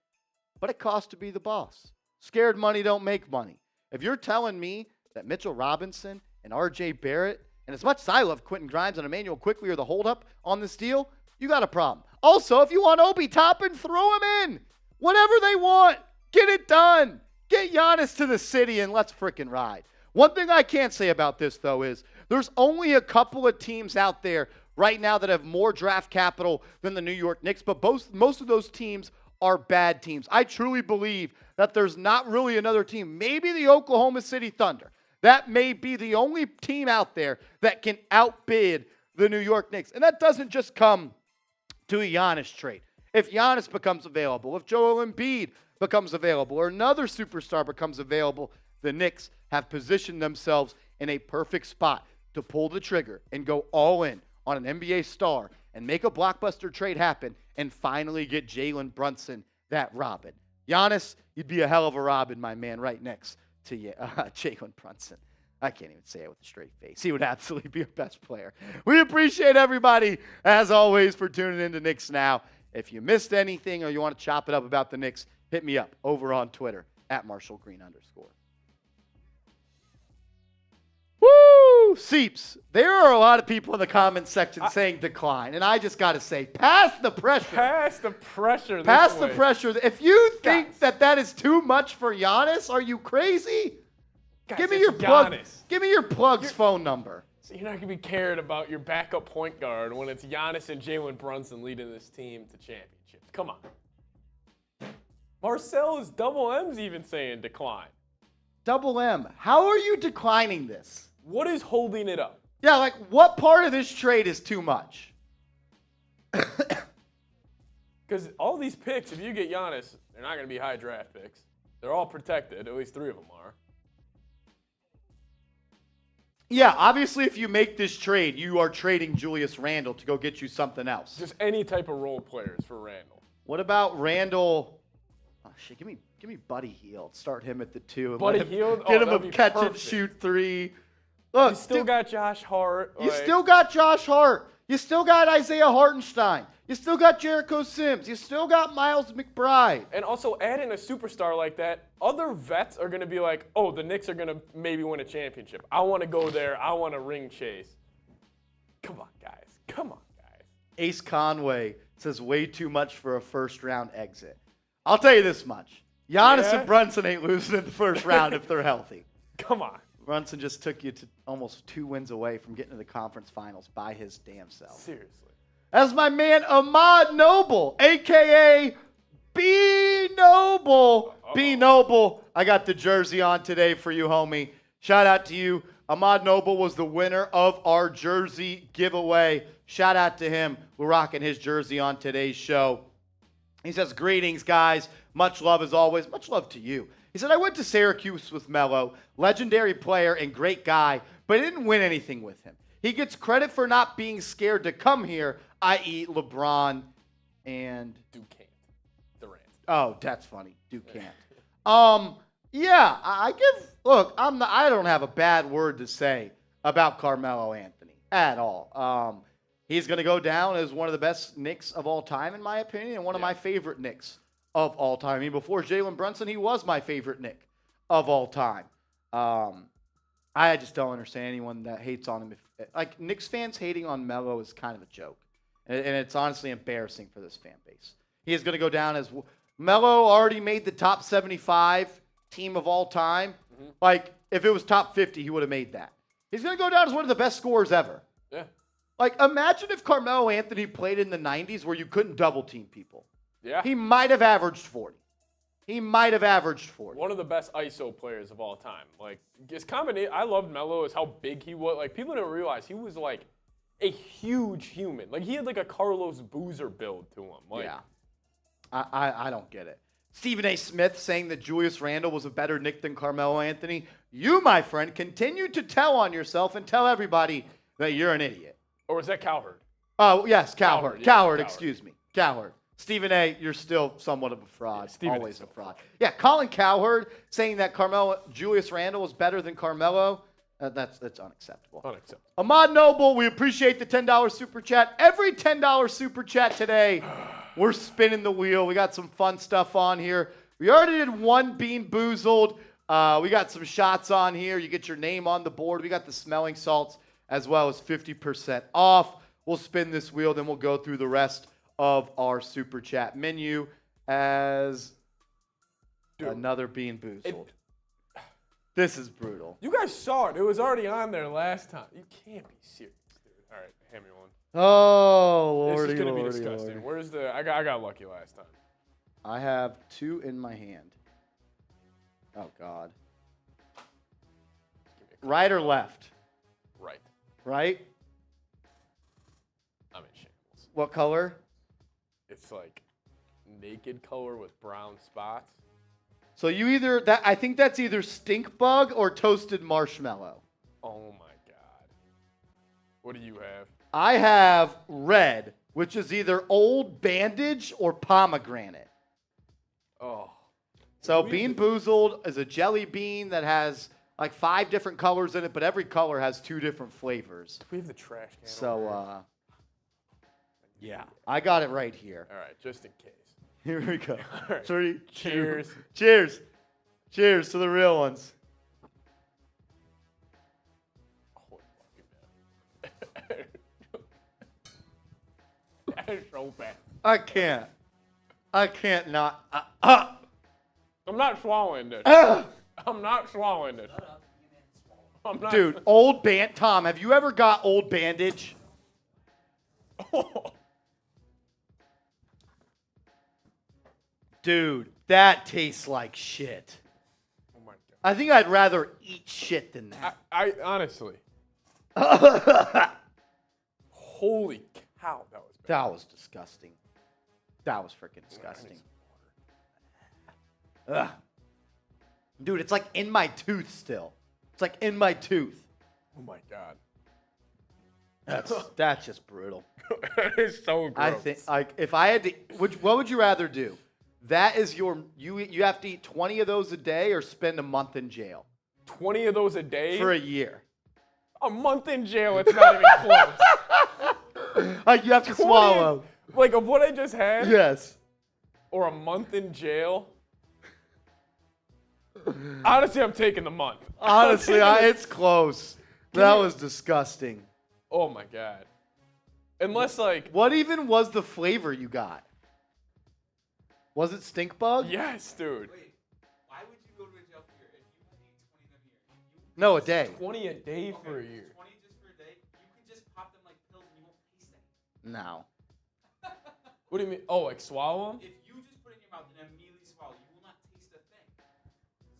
but it costs to be the boss. Scared money don't make money. If you're telling me that Mitchell Robinson and R.J. Barrett, and as much as I love Quentin Grimes and Emmanuel Quickley are the holdup on this deal, you got a problem. Also, if you want Obi Toppin, throw him in. Whatever they want, get it done. Get Giannis to the city and let's frickin' ride. One thing I can't say about this, though, is there's only a couple of teams out there right now that have more draft capital than the New York Knicks, but most of those teams are bad teams. I truly believe that there's not really another team, maybe the Oklahoma City Thunder. That may be the only team out there that can outbid the New York Knicks. And that doesn't just come to a Giannis trade. If Giannis becomes available, if Joel Embiid becomes available, or another superstar becomes available, the Knicks have positioned themselves in a perfect spot to pull the trigger and go all in on an NBA star and make a blockbuster trade happen and finally get Jalen Brunson that Robin. Giannis, you'd be a hell of a Robin, my man, right next to Jalen Brunson. I can't even say it with a straight face. He would absolutely be our best player. We appreciate everybody, as always, for tuning in to Knicks Now. If you missed anything or you want to chop it up about the Knicks, hit me up over on Twitter at @MarshallGreen_. Woo! Seeps, there are a lot of people in the comments section saying decline, and I just got to say, pass the pressure. Pass the pressure. Pass the pressure. If you think that is too much for Giannis, are you crazy? Guys, Give me your plug. Give me your plug's phone number. So you're not going to be cared about your backup point guard when it's Giannis and Jalen Brunson leading this team to championships. Come on. Marcel is double M's even saying decline. Double M. How are you declining this? What is holding it up? Yeah, like what part of this trade is too much? Because all these picks, if you get Giannis, they're not going to be high draft picks. They're all protected. At least 3 of them are. Yeah, obviously if you make this trade, you are trading Julius Randle to go get you something else. Just any type of role players for Randle. What about Randle? Oh shit, give me Buddy Hield. Start him at the 2 and Buddy Hield? Get him a catch and shoot 3. Look, you still got Josh Hart. You still got Josh Hart. You still got Isaiah Hartenstein. You still got Jericho Sims. You still got Miles McBride. And also, adding a superstar like that, other vets are going to be like, oh, the Knicks are going to maybe win a championship. I want to go there. I want to ring chase. Come on, guys. Come on, guys. Ace Conway says way too much for a first-round exit. I'll tell you this much. Giannis and Brunson ain't losing in the first round if they're healthy. Come on. Brunson just took you to almost 2 wins away from getting to the conference finals by his damn self. Seriously. That's my man Ahmad Noble, a.k.a. B. Noble. Uh-oh. B. Noble, I got the jersey on today for you, homie. Shout out to you. Ahmad Noble was the winner of our jersey giveaway. Shout out to him. We're rocking his jersey on today's show. He says, greetings, guys. Much love as always. Much love to you. He said, I went to Syracuse with Melo, legendary player and great guy, but I didn't win anything with him. He gets credit for not being scared to come here, i.e. LeBron and Durant. Oh, that's funny. Durant. Yeah, I don't have a bad word to say about Carmelo Anthony at all. He's going to go down as one of the best Knicks of all time, in my opinion, and one of my favorite Knicks of all time. I mean, before Jalen Brunson, he was my favorite Knick of all time. I just don't understand anyone that hates on him. Like, Knicks fans hating on Melo is kind of a joke. And it's honestly embarrassing for this fan base. He is going to go down as Melo already made the top 75 team of all time. Mm-hmm. Like, if it was top 50, he would have made that. He's going to go down as one of the best scorers ever. Yeah. Like, imagine if Carmelo Anthony played in the 90s where you couldn't double team people. Yeah. He might have averaged 40. One of the best ISO players of all time. Like, his combination, I loved Melo is how big he was. Like, people didn't realize he was like a huge human. Like, he had like a Carlos Boozer build to him. Like, yeah. I don't get it. Stephen A. Smith saying that Julius Randle was a better Knick than Carmelo Anthony. You, my friend, continue to tell on yourself and tell everybody that you're an idiot. Or was that Cowherd? Oh, yes, Cowherd. Yeah, Cowherd, excuse me. Cowherd. Stephen A., you're still somewhat of a fraud. Yeah, Always a fraud. Yeah, Colin Cowherd saying that Julius Randle is better than Carmelo. That's unacceptable. Unacceptable. Ahmad Noble, we appreciate the $10 super chat. Every $10 super chat today, we're spinning the wheel. We got some fun stuff on here. We already did one Bean Boozled. We got some shots on here. You get your name on the board. We got the smelling salts as well as 50% off. We'll spin this wheel, then we'll go through the rest of our super chat menu as another Bean Boozled. This is brutal. You guys saw it. It was already on there last time. You can't be serious, dude. All right, hand me one. Oh, Lordy, this is gonna Lordy, be disgusting. Lordy. Where's the? I got lucky last time. I have 2 in my hand. Oh God. Right or left? Right. Right? I'm in shambles. What color? It's like naked color with brown spots. So I think that's either stink bug or toasted marshmallow. Oh my God. What do you have? I have red, which is either old bandage or pomegranate. Oh. So Bean Boozled is a jelly bean that has like 5 different colors in it, but every color has 2 different flavors. We have the trash can. So, yeah, I got it right here. All right, just in case. Here we go. All right. 3, Cheers. 2. Cheers. Cheers to the real ones. Oh, that is so bad. I can't not. I'm not swallowing this. I'm not swallowing this. I'm not. Dude, Tom, have you ever got old bandage? Dude, that tastes like shit. Oh my God. I think I'd rather eat shit than that. I honestly. Holy cow, that was bad. That was disgusting. That was freaking disgusting. Ugh. Dude, it's like in my tooth still. It's like in my tooth. Oh my God. That's just brutal. That is so gross. I think if I had to, what would you rather do? That is you have to eat 20 of those a day or spend a month in jail. 20 of those a day? For a year. A month in jail, it's not even close. You have to swallow. Like of what I just had? Yes. Or a month in jail? Honestly, I'm taking the month. Honestly, it's close. That was disgusting. Oh my God. Unless like. What even was the flavor you got? Was it stink bug? Yes, dude. Wait, why would you go to a jail for a year if you had to eat 20 of them a year? No, a day. 20 a day for a year. 20 just for a day? You can just pop them like pills and you won't taste anything. No. What do you mean? Oh, like swallow them? If you just put it in your mouth and immediately swallow, you will not taste a thing.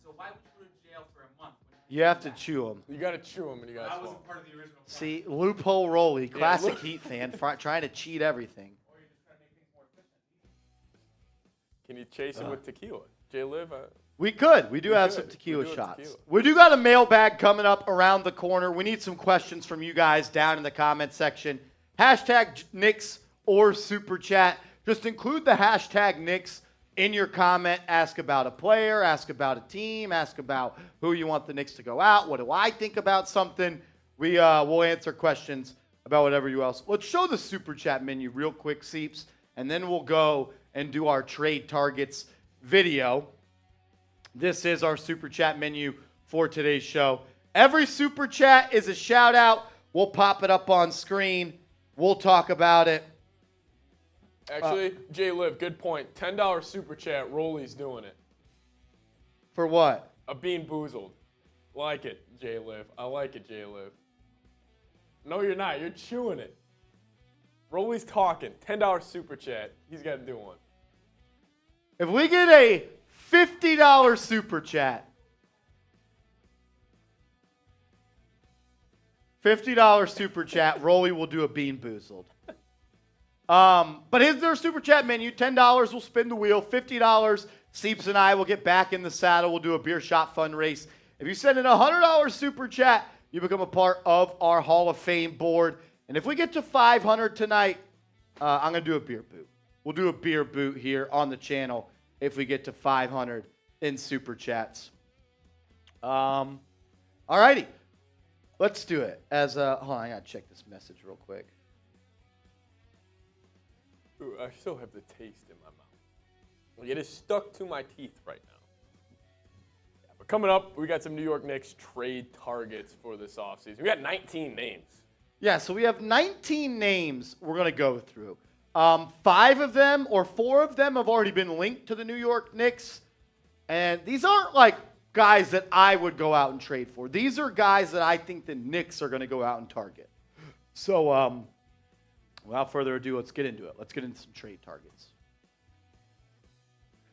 So why would you go to jail for a month? You have to chew them. You gotta chew them and you gotta That swallow. wasn't part of the original plan. See, loophole Rolly, classic look- Heat fan, trying to cheat everything. Or you're just trying to make things more efficient. Can you chase him with tequila? J-Liv? We could. We do have some could. tequila We do have shots. tequila. We do got a mailbag coming up around the corner. We need some questions from you guys down in the comment section. Hashtag Knicks or Super Chat. Just include the hashtag Knicks in your comment. Ask about a player, ask about a team, ask about who you want the Knicks to go out. What do I think about something? We'll answer questions about whatever you else. Let's show the Super Chat menu real quick, Seeps, and then we'll go and do our trade targets video. This is our Super Chat menu for today's show. Every Super Chat is a shout out. We'll pop it up on screen. We'll talk about it. Actually, J-Liv, good point. $10 super chat. Rolly's doing it. For what? A Bean Boozled. Like it, J-Liv. I like it, J-Liv. No, you're not. You're chewing it. Rolly's talking. $10 super chat. He's got to do one. If we get a $50 Super Chat, $50 Super Chat, Rolly will do a Bean Boozled. But is there a Super Chat menu? $10, we'll spin the wheel. $50, Seeps and I will get back in the saddle. We'll do a beer shot fun race. If you send in a $100 Super Chat, you become a part of our Hall of Fame board. And if we get to 500 tonight, I'm going to do a beer boot. We'll do a beer boot here on the channel if we get to 500 in Super Chats. All righty. Let's do it. Hold on, I got to check this message real quick. Ooh, I still have the taste in my mouth. It is stuck to my teeth right now. Yeah, but coming up, we got some New York Knicks trade targets for this offseason. We got 19 names. Yeah, so we have 19 names we're going to go through. 5 of them or 4 of them have already been linked to the New York Knicks. And these aren't like guys that I would go out and trade for. These are guys that I think the Knicks are going to go out and target. So, without further ado, let's get into it. Let's get into some trade targets.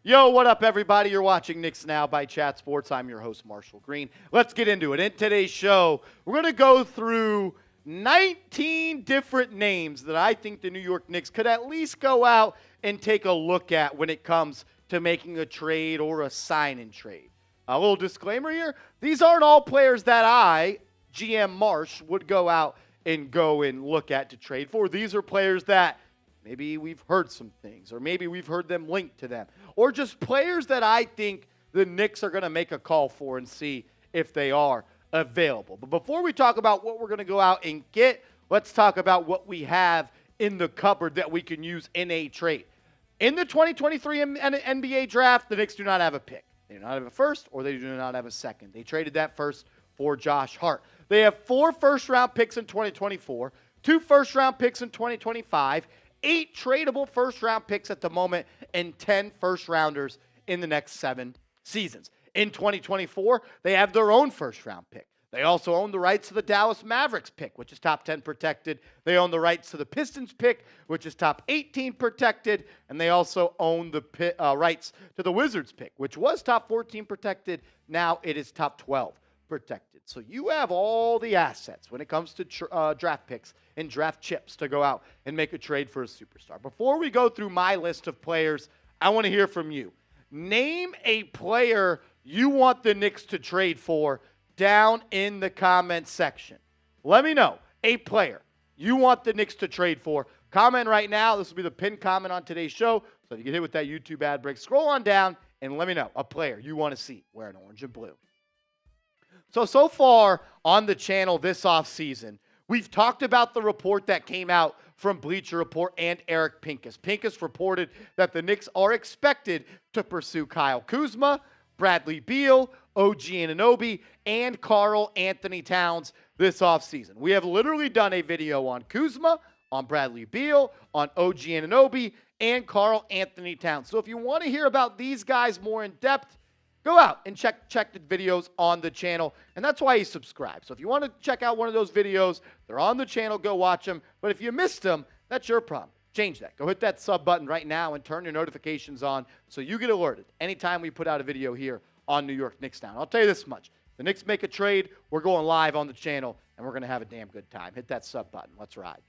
Yo, what up, everybody? You're watching Knicks Now by Chat Sports. I'm your host, Marshall Green. Let's get into it. In today's show, we're going to go through 19 different names that I think the New York Knicks could at least go out and take a look at when it comes to making a trade or a sign-in trade. A little disclaimer here. These aren't all players that I, GM Marsh, would go out and look at to trade for. These are players that maybe we've heard some things, or maybe we've heard them linked to them, or just players that I think the Knicks are going to make a call for and see if they are available. But before we talk about what we're going to go out and get, let's talk about what we have in the cupboard that we can use in a trade. In the 2023 NBA draft, the Knicks do not have a pick. They do not have a first, or they do not have a second. They traded that first for Josh Hart. They have 4 first-round picks in 2024, 2 first-round picks in 2025, 8 tradable first-round picks at the moment, and 10 first-rounders in the next 7 seasons. In 2024, they have their own first-round pick. They also own the rights to the Dallas Mavericks pick, which is top 10 protected. They own the rights to the Pistons pick, which is top 18 protected. And they also own the rights to the Wizards pick, which was top 14 protected. Now it is top 12 protected. So you have all the assets when it comes to draft picks and draft chips to go out and make a trade for a superstar. Before we go through my list of players, I want to hear from you. Name a player you want the Knicks to trade for down in the comments section. Let me know a player you want the Knicks to trade for. Comment right now. This will be the pinned comment on today's show. So if you get hit with that YouTube ad break, scroll on down and let me know a player you want to see wearing orange and blue. So far on the channel this offseason, we've talked about the report that came out from Bleacher Report and Eric Pincus. Pincus reported that the Knicks are expected to pursue Kyle Kuzma, Bradley Beal, OG Anunoby, and Karl Anthony Towns this offseason. We have literally done a video on Kuzma, on Bradley Beal, on OG Anunoby, and Karl Anthony Towns. So if you want to hear about these guys more in depth, go out and check the videos on the channel, and that's why you subscribe. So if you want to check out one of those videos, they're on the channel, go watch them. But if you missed them, that's your problem. Change that. Go hit that sub button right now and turn your notifications on so you get alerted anytime we put out a video here on New York Knicks Now. I'll tell you this much. The Knicks make a trade, we're going live on the channel, and we're going to have a damn good time. Hit that sub button. Let's ride.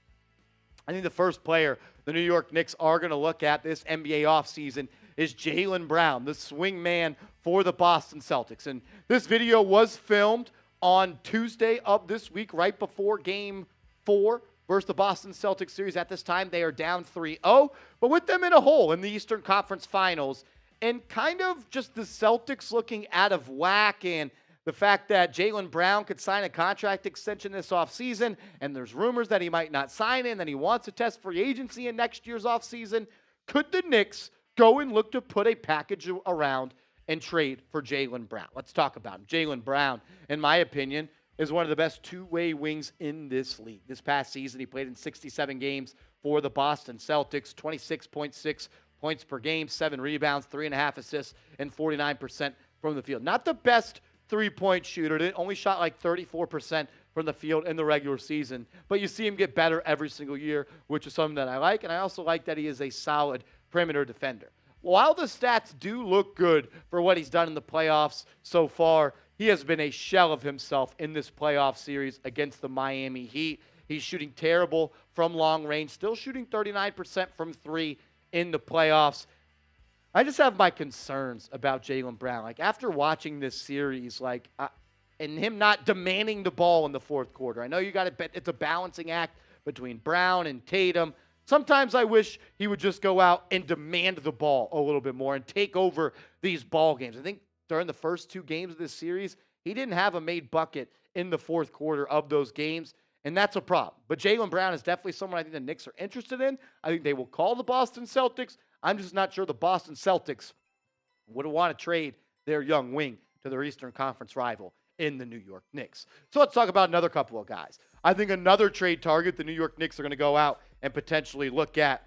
I think the first player the New York Knicks are going to look at this NBA offseason is Jaylen Brown, the swing man for the Boston Celtics. And this video was filmed on Tuesday of this week, right before Game 4 versus the Boston Celtics series. At this time, they are down 3-0, but with them in a hole in the Eastern Conference Finals, and kind of just the Celtics looking out of whack, and the fact that Jaylen Brown could sign a contract extension this offseason, and there's rumors that he might not sign in, that he wants to test free agency in next year's offseason. Could the Knicks go and look to put a package around and trade for Jaylen Brown? Let's talk about him. Jaylen Brown, in my opinion, is one of the best two-way wings in this league. This past season, he played in 67 games for the Boston Celtics, 26.6 points per game, 7 rebounds, 3.5 assists, and 49% from the field. Not the best three-point shooter. They only shot like 34% from the field in the regular season. But you see him get better every single year, which is something that I like. And I also like that he is a solid perimeter defender. While the stats do look good for what he's done in the playoffs so far, he has been a shell of himself in this playoff series against the Miami Heat. He's shooting terrible from long range, still shooting 39% from 3 in the playoffs. I just have my concerns about Jaylen Brown. Like, after watching this series, and him not demanding the ball in the fourth quarter. I know you got to bet it's a balancing act between Brown and Tatum. Sometimes I wish he would just go out and demand the ball a little bit more and take over these ball games. I think during the first 2 games of this series, he didn't have a made bucket in the fourth quarter of those games, and that's a problem. But Jaylen Brown is definitely someone I think the Knicks are interested in. I think they will call the Boston Celtics. I'm just not sure the Boston Celtics would want to trade their young wing to their Eastern Conference rival in the New York Knicks. So let's talk about another couple of guys. I think another trade target the New York Knicks are going to go out and potentially look at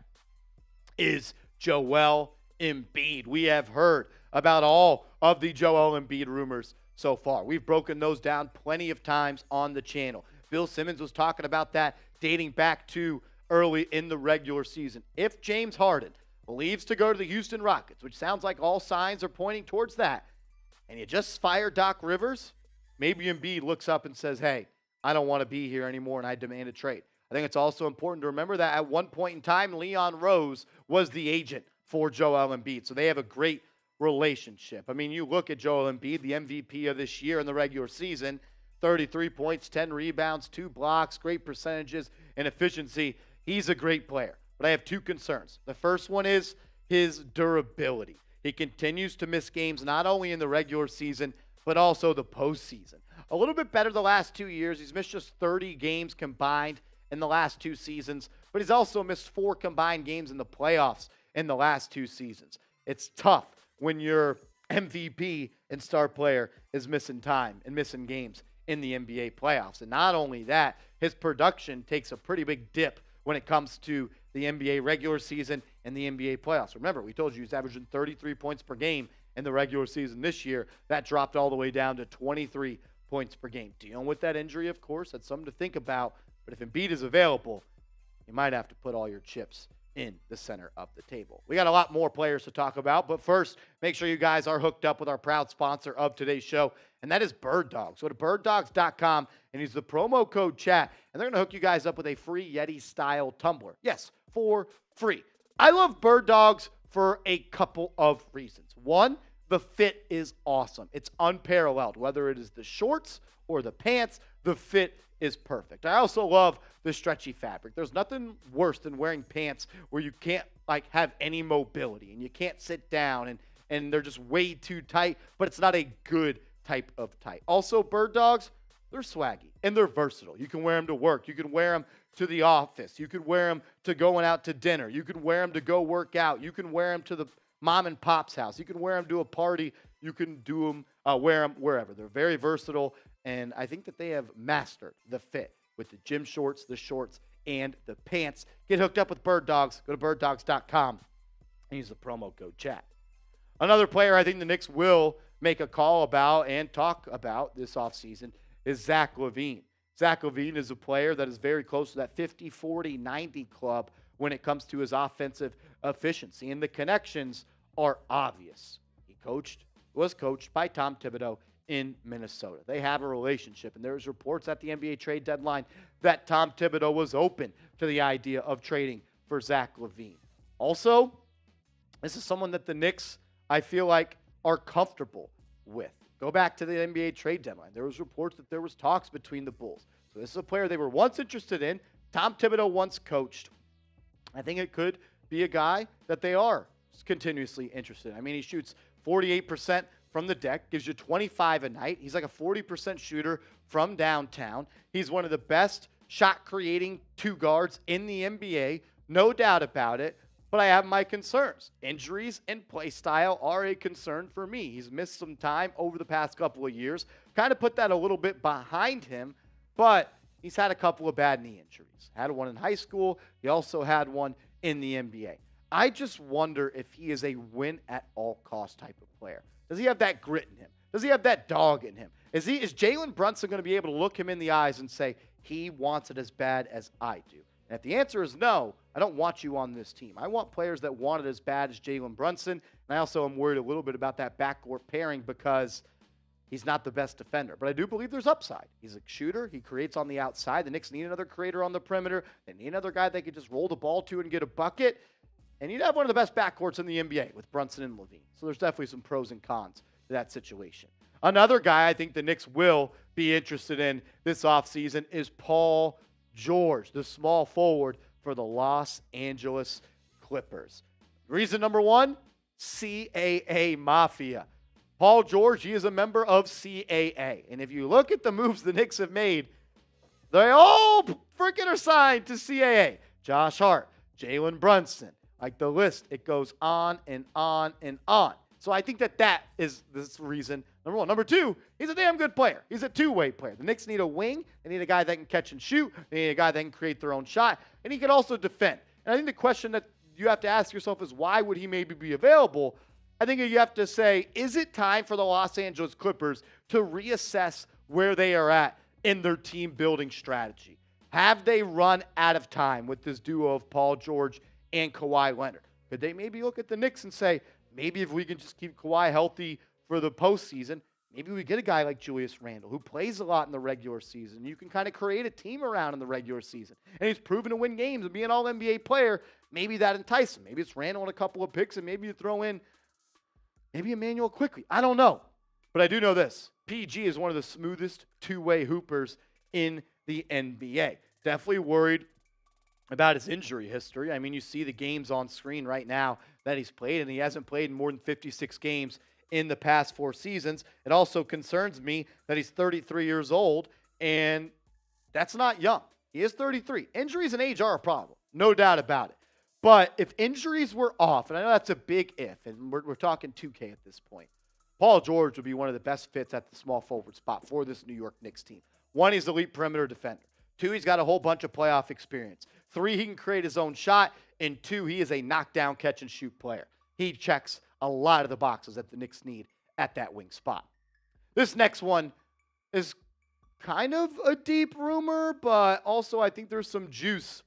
is Joel Embiid. We have heard about all of the Joel Embiid rumors so far. We've broken those down plenty of times on the channel. Bill Simmons was talking about that dating back to early in the regular season. If James Harden leaves to go to the Houston Rockets, which sounds like all signs are pointing towards that, and you just fire Doc Rivers, maybe Embiid looks up and says, hey, I don't want to be here anymore and I demand a trade. I think it's also important to remember that at one point in time, Leon Rose was the agent for Joel Embiid. So they have a great relationship. I mean, you look at Joel Embiid, the MVP of this year in the regular season, 33 points, 10 rebounds, 2 blocks, great percentages and efficiency. He's a great player. But I have 2 concerns. The first one is his durability. He continues to miss games not only in the regular season, but also the postseason. A little bit better the last 2 years. He's missed just 30 games combined in the last 2 seasons, but he's also missed 4 combined games in the playoffs in the last 2 seasons. It's tough when your MVP and star player is missing time and missing games in the NBA playoffs. And not only that, his production takes a pretty big dip when it comes to the NBA regular season and the NBA playoffs. Remember, we told you he's averaging 33 points per game in the regular season this year. That dropped all the way down to 23 points per game. Dealing with that injury, of course, that's something to think about. But if Embiid is available, you might have to put all your chips in the center of the table. We got a lot more players to talk about, but first, make sure you guys are hooked up with our proud sponsor of today's show, and that is Bird Dogs. Go to birddogs.com and use the promo code CHAT, and they're going to hook you guys up with a free Yeti-style tumbler. Yes, for free. I love Bird Dogs for a couple of reasons. One, the fit is awesome. It's unparalleled. Whether it is the shorts or the pants, the fit is perfect. I also love the stretchy fabric. There's nothing worse than wearing pants where you can't have any mobility and you can't sit down and they're just way too tight, but it's not a good type of tight. Also, Bird Dogs, they're swaggy and they're versatile. You can wear them to work. You can wear them to the office. You could wear them to going out to dinner. You could wear them to go work out. You can wear them to the mom and pop's house. You can wear them to a party. You can do them, wear them wherever. They're very versatile, and I think that they have mastered the fit with the gym shorts, the shorts, and the pants. Get hooked up with Bird Dogs. Go to birddogs.com and use the promo code CHAT. Another player I think the Knicks will make a call about and talk about this offseason is Zach LaVine. Zach LaVine is a player that is very close to that 50, 40, 90 club when it comes to his offensive efficiency, and the connections are obvious. He was coached by Tom Thibodeau in Minnesota. They have a relationship, and there's reports at the NBA trade deadline that Tom Thibodeau was open to the idea of trading for Zach LaVine. Also, this is someone that the Knicks, I feel like, are comfortable with. Go back to the NBA trade deadline. There was reports that there was talks between the Bulls. So this is a player they were once interested in. Tom Thibodeau once coached. I think it could be a guy that they are continuously interested in. I mean, he shoots 48% from the deck, gives you 25 a night. He's like a 40% shooter from downtown. He's one of the best shot-creating 2 guards in the NBA, no doubt about it. But I have my concerns. Injuries and play style are a concern for me. He's missed some time over the past couple of years. Kind of put that a little bit behind him, but he's had a couple of bad knee injuries. Had one in high school. He also had one in the NBA. I just wonder if he is a win-at-all-cost type of player. Does he have that grit in him? Does he have that dog in him? Is Jalen Brunson going to be able to look him in the eyes and say, he wants it as bad as I do? And if the answer is no, I don't want you on this team. I want players that want it as bad as Jalen Brunson. And I also am worried a little bit about that backcourt pairing because he's not the best defender. But I do believe there's upside. He's a shooter. He creates on the outside. The Knicks need another creator on the perimeter. They need another guy they could just roll the ball to and get a bucket. And you'd have one of the best backcourts in the NBA with Brunson and LaVine. So there's definitely some pros and cons to that situation. Another guy I think the Knicks will be interested in this offseason is Paul George, the small forward for the Los Angeles Clippers. Reason number one, CAA Mafia. Paul George, he is a member of CAA. And if you look at the moves the Knicks have made, they all freaking are signed to CAA. Josh Hart, Jalen Brunson. Like the list, it goes on and on and on. So I think that is this reason, number one. Number two, he's a damn good player. He's a two-way player. The Knicks need a wing. They need a guy that can catch and shoot. They need a guy that can create their own shot. And he can also defend. And I think the question that you have to ask yourself is, why would he maybe be available? I think you have to say, is it time for the Los Angeles Clippers to reassess where they are at in their team building strategy? Have they run out of time with this duo of Paul George and Kawhi Leonard? Could they maybe look at the Knicks and say, maybe if we can just keep Kawhi healthy for the postseason, maybe we get a guy like Julius Randle who plays a lot in the regular season. You can kind of create a team around in the regular season. And he's proven to win games and be an all-NBA player. Maybe that entices him. Maybe it's Randle and a couple of picks, and maybe you throw in maybe Emmanuel quickly. I don't know. But I do know this. PG is one of the smoothest two-way hoopers in the NBA. Definitely worried about his injury history. I mean, you see the games on screen right now that he's played, and he hasn't played in more than 56 games in the past 4 seasons. It also concerns me that he's 33 years old, and that's not young. He is 33. Injuries and age are a problem, no doubt about it. But if injuries were off, and I know that's a big if, and we're talking 2K at this point, Paul George would be one of the best fits at the small forward spot for this New York Knicks team. 1, he's the elite perimeter defender. 2, he's got a whole bunch of playoff experience. 3, he can create his own shot. And 2, he is a knockdown catch and shoot player. He checks a lot of the boxes that the Knicks need at that wing spot. This next one is kind of a deep rumor, but also I think there's some juice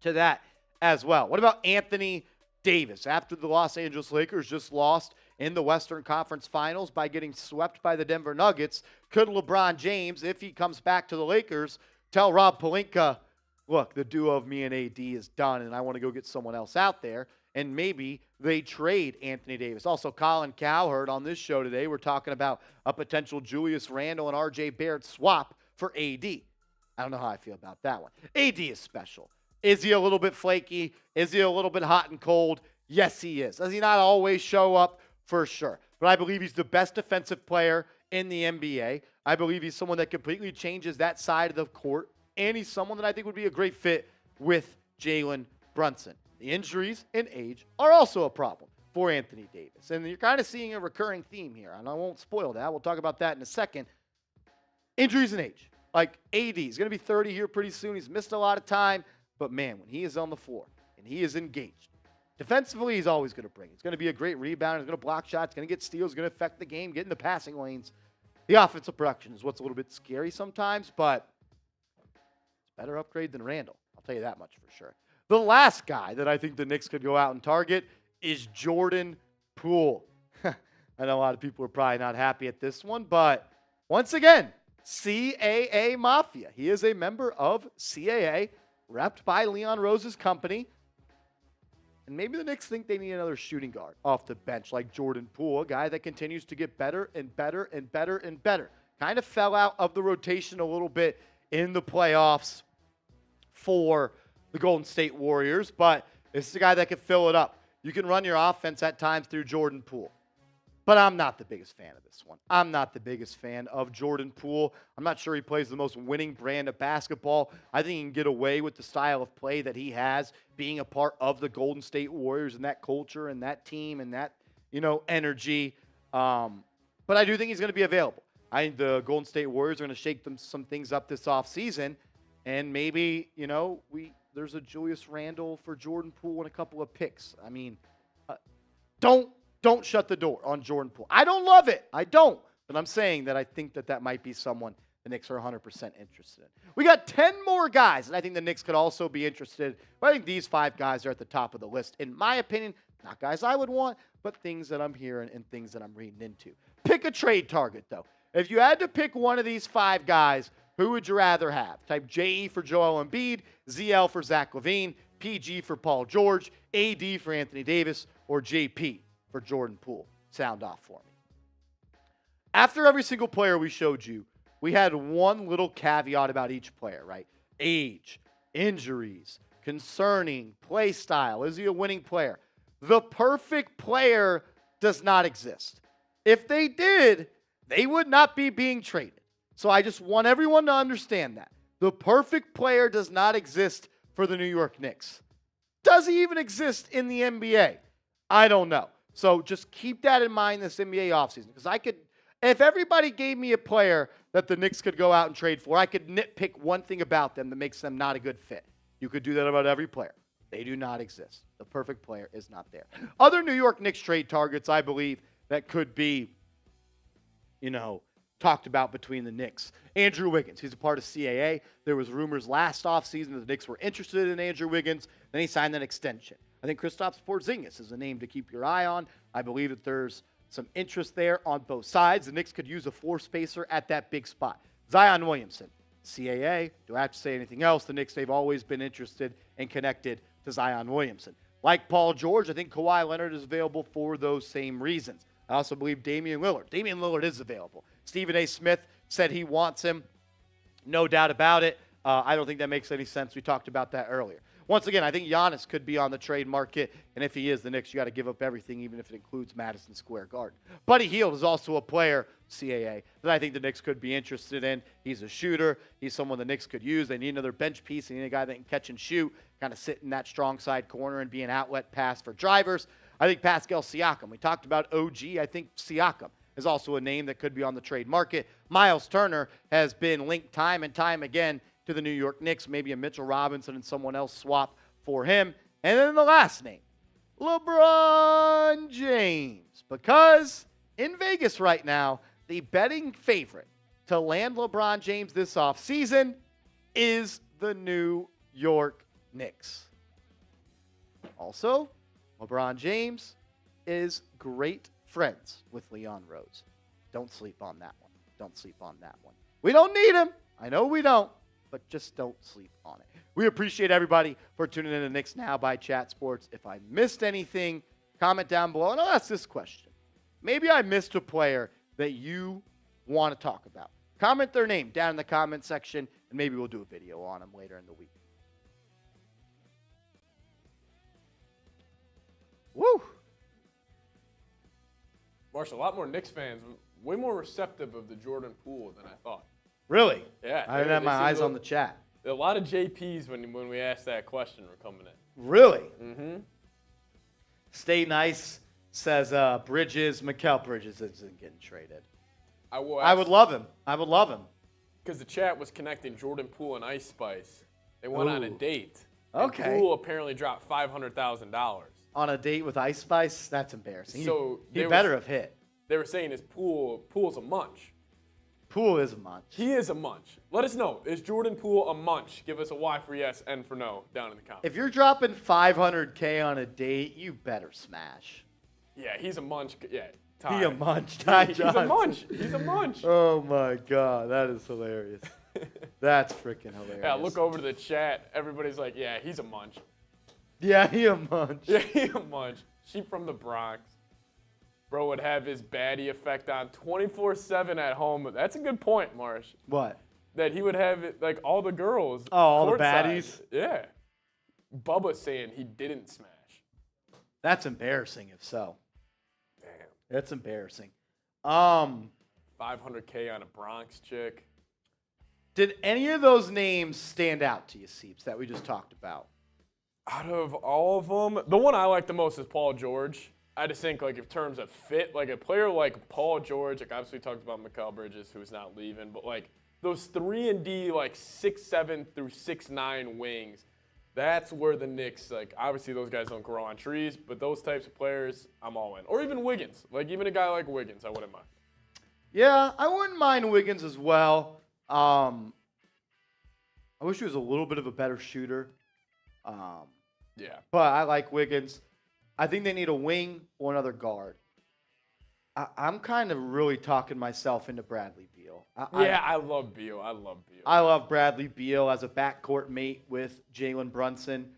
to that as well. What about Anthony Davis? After the Los Angeles Lakers just lost in the Western Conference Finals by getting swept by the Denver Nuggets, could LeBron James, if he comes back to the Lakers, tell Rob Pelinka, look, the duo of me and AD is done, and I want to go get someone else out there, and maybe they trade Anthony Davis. Also, Colin Cowherd on this show today, we're talking about a potential Julius Randle and R.J. Barrett swap for AD. I don't know how I feel about that one. AD is special. Is he a little bit flaky? Is he a little bit hot and cold? Yes, he is. Does he not always show up? For sure. But I believe he's the best defensive player in the NBA. I believe he's someone that completely changes that side of the court. And he's someone that I think would be a great fit with Jalen Brunson. The injuries and age are also a problem for Anthony Davis. And you're kind of seeing a recurring theme here. And I won't spoil that. We'll talk about that in a second. Injuries and age. Like AD, he's going to be 30 here pretty soon. He's missed a lot of time. But man, when he is on the floor and he is engaged, defensively, he's always going to bring. He's going to be a great rebounder. He's going to block shots. He's going to get steals. He's going to affect the game, get in the passing lanes. The offensive production is what's a little bit scary sometimes, but it's a better upgrade than Randall. I'll tell you that much for sure. The last guy that I think the Knicks could go out and target is Jordan Poole. I know a lot of people are probably not happy at this one, but once again, CAA Mafia. He is a member of CAA, repped by Leon Rose's company. And maybe the Knicks think they need another shooting guard off the bench like Jordan Poole, a guy that continues to get better and better and better and better. Kind of fell out of the rotation a little bit in the playoffs for the Golden State Warriors, but this is a guy that can fill it up. You can run your offense at times through Jordan Poole. But I'm not the biggest fan of this one. I'm not the biggest fan of Jordan Poole. I'm not sure he plays the most winning brand of basketball. I think he can get away with the style of play that he has, being a part of the Golden State Warriors and that culture and that team and that, energy. But I do think he's going to be available. I think the Golden State Warriors are going to shake some things up this offseason. And maybe, there's a Julius Randle for Jordan Poole and a couple of picks. I mean, Don't shut the door on Jordan Poole. I don't love it. I don't. But I'm saying that I think that might be someone the Knicks are 100% interested in. We got 10 more guys that I think the Knicks could also be interested in. But I think these 5 guys are at the top of the list. In my opinion, not guys I would want, but things that I'm hearing and things that I'm reading into. Pick a trade target, though. If you had to pick one of these 5 guys, who would you rather have? Type JE for Joel Embiid, ZL for Zach LaVine, PG for Paul George, AD for Anthony Davis, or JP for Jordan Poole. Sound off for me. After every single player we showed you, we had one little caveat about each player, right? age, injuries, concerning play style. Is he a winning player? The perfect player does not exist. If they did, they would not be being traded. So I just want everyone to understand that. The perfect player does not exist for the New York Knicks. Does he even exist in the NBA? I don't know. So just keep that in mind this NBA offseason. Because if everybody gave me a player that the Knicks could go out and trade for, I could nitpick one thing about them that makes them not a good fit. You could do that about every player. They do not exist. The perfect player is not there. Other New York Knicks trade targets, I believe, that could be, talked about between the Knicks. Andrew Wiggins, he's a part of CAA. There was rumors last offseason that the Knicks were interested in Andrew Wiggins. Then he signed an extension. I think Kristaps Porzingis is a name to keep your eye on. I believe that there's some interest there on both sides. The Knicks could use a floor spacer at that big spot. Zion Williamson, CAA. Do I have to say anything else? The Knicks, they've always been interested and connected to Zion Williamson. Like Paul George, I think Kawhi Leonard is available for those same reasons. I also believe Damian Lillard. Damian Lillard is available. Stephen A. Smith said he wants him. No doubt about it. I don't think that makes any sense. We talked about that earlier. Once again, I think Giannis could be on the trade market, and if he is, the Knicks, you got to give up everything, even if it includes Madison Square Garden. Buddy Hield is also a player, CAA, that I think the Knicks could be interested in. He's a shooter. He's someone the Knicks could use. They need another bench piece. They need a guy that can catch and shoot, kind of sit in that strong side corner and be an outlet pass for drivers. I think Pascal Siakam. We talked about OG. I think Siakam is also a name that could be on the trade market. Myles Turner has been linked time and time again to the New York Knicks. Maybe a Mitchell Robinson and someone else swap for him. And then the last name, LeBron James. Because in Vegas right now, the betting favorite to land LeBron James this offseason is the New York Knicks. Also, LeBron James is great friends with Leon Rose. Don't sleep on that one. Don't sleep on that one. We don't need him. I know we don't, but just don't sleep on it. We appreciate everybody for tuning in to Knicks Now by Chat Sports. If I missed anything, comment down below, and I'll ask this question. Maybe I missed a player that you want to talk about. Comment their name down in the comment section, and maybe we'll do a video on them later in the week. Woo! Marshall, a lot more Knicks fans, way more receptive of the Jordan Poole than I thought. Really? Yeah. I didn't have my eyes on the chat. A lot of JPs when we asked that question were coming in. Really? Mm-hmm. Stay Nice says Mikal Bridges isn't getting traded. I would love him. I would love him. Because the chat was connecting Jordan Poole and Ice Spice. They went on a date. Okay. And Poole apparently dropped $500,000. On a date with Ice Spice? That's embarrassing. So he better have hit. They were saying Poole's a munch. Poole is a munch. He is a munch. Let us know. Is Jordan Poole a munch? Give us a Y for yes, N for no down in the comments. If you're dropping $500K on a date, you better smash. Yeah, he's a munch. Yeah, Ty. He a munch. He's a munch. He's a munch. Oh, my God. That is hilarious. That's freaking hilarious. Yeah, look over to the chat. Everybody's like, yeah, he's a munch. Yeah, he a munch. Yeah, he a munch. She from the Bronx. Bro would have his baddie effect on 24/7 at home. That's a good point, Marsh. What? That he would have it, like all the girls. Oh, all the courtside. baddies? Yeah. Bubba saying he didn't smash. That's embarrassing if so. Damn. That's embarrassing. 500K on a Bronx chick. Did any of those names stand out to you, Seeps, that we just talked about? Out of all of them, the one I like the most is Paul George. I just think, like, in terms of fit, like, a player like Paul George, like, obviously we talked about Mikal Bridges, who's not leaving, but, like, those 3-and-D, like, 6'7" through 6'9" wings, that's where the Knicks, like, obviously those guys don't grow on trees, but those types of players, I'm all in. Or even Wiggins. Like, even a guy like Wiggins, I wouldn't mind. Yeah, I wouldn't mind Wiggins as well. I wish he was a little bit of a better shooter. Yeah. But I like Wiggins. I think they need a wing or another guard. I'm kind of really talking myself into Bradley Beal. I love Beal. I love Beal. I love Bradley Beal as a backcourt mate with Jalen Brunson.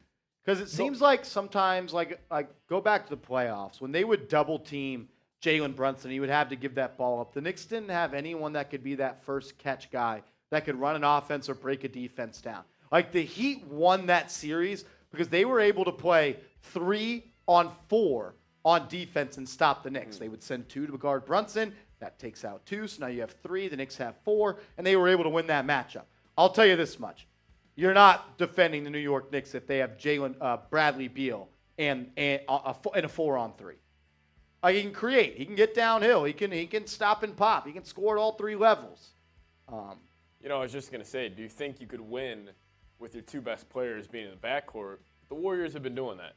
Because it seems like sometimes, like go back to the playoffs, when they would double team Jalen Brunson, he would have to give that ball up. The Knicks didn't have anyone that could be that first catch guy that could run an offense or break a defense down. Like, the Heat won that series because they were able to play 3-on-4 on defense and stop the Knicks. They would send 2 to guard Brunson. That takes out 2, so now you have 3. The Knicks have 4, and they were able to win that matchup. I'll tell you this much. You're not defending the New York Knicks if they have Bradley Beal and a 4-on-3. He can create. He can get downhill. He can stop and pop. He can score at all 3 levels. I was just going to say, do you think you could win with your 2 best players being in the backcourt? The Warriors have been doing that.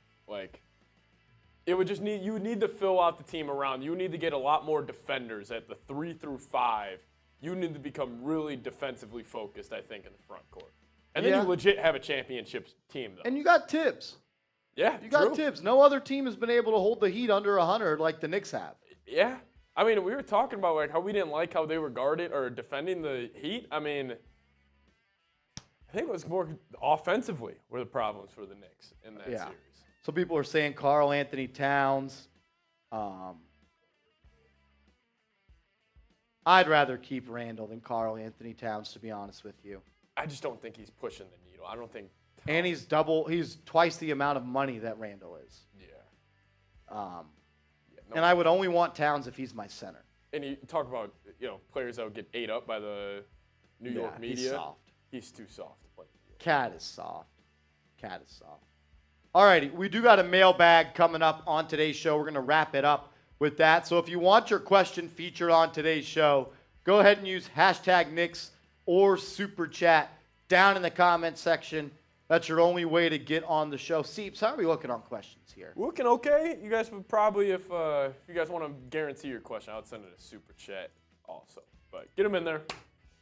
You would need to fill out the team around. You would need to get a lot more defenders at the 3 through 5. You need to become really defensively focused, I think, in the front court. And then you legit have a championship team, though. And you got Tibbs. Yeah, you got Tibbs. No other team has been able to hold the Heat under 100 like the Knicks have. Yeah. I mean, we were talking about how we didn't like how they were guarded or defending the Heat. I mean, I think it was more offensively were the problems for the Knicks in that series. Some people are saying Karl Anthony Towns. I'd rather keep Randall than Karl Anthony Towns, to be honest with you. I just don't think he's pushing the needle. I don't think. And he's twice the amount of money that Randall is. Yeah. And I would only want Towns if he's my center. And you talk about players that would get ate up by the New York media. He's soft. He's too soft to play. Cat is soft. All righty, we do got a mailbag coming up on today's show. We're going to wrap it up with that. So if you want your question featured on today's show, go ahead and use #Knicks or Super Chat down in the comment section. That's your only way to get on the show. Seeps, how are we looking on questions here? We're looking okay. You guys would probably, if you guys want to guarantee your question, I would send it a Super Chat also. But get them in there.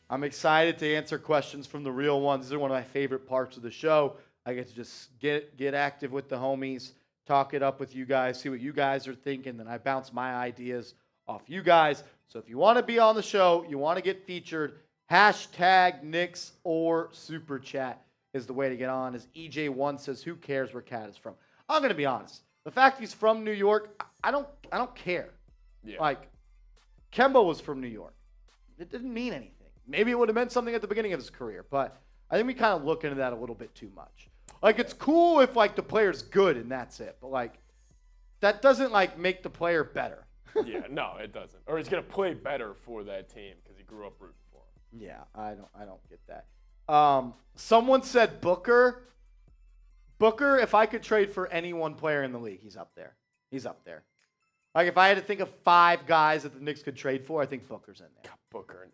I'm excited to answer questions from the real ones. These are one of my favorite parts of the show. I get to just get active with the homies, talk it up with you guys, see what you guys are thinking, then I bounce my ideas off you guys. So if you want to be on the show, you want to get featured, #Knicks or Super Chat is the way to get on. As EJ1 says, who cares where Cat is from? I'm going to be honest. The fact he's from New York, I don't care. Yeah. Kemba was from New York. It didn't mean anything. Maybe it would have meant something at the beginning of his career, but I think we kind of look into that a little bit too much. It's cool if, the player's good and that's it. But, that doesn't, make the player better. Yeah, no, it doesn't. Or he's going to play better for that team because he grew up rooting for him. Yeah, I don't get that. Someone said Booker. Booker, if I could trade for any one player in the league, he's up there. He's up there. If I had to think of 5 guys that the Knicks could trade for, I think Booker's in there. Booker.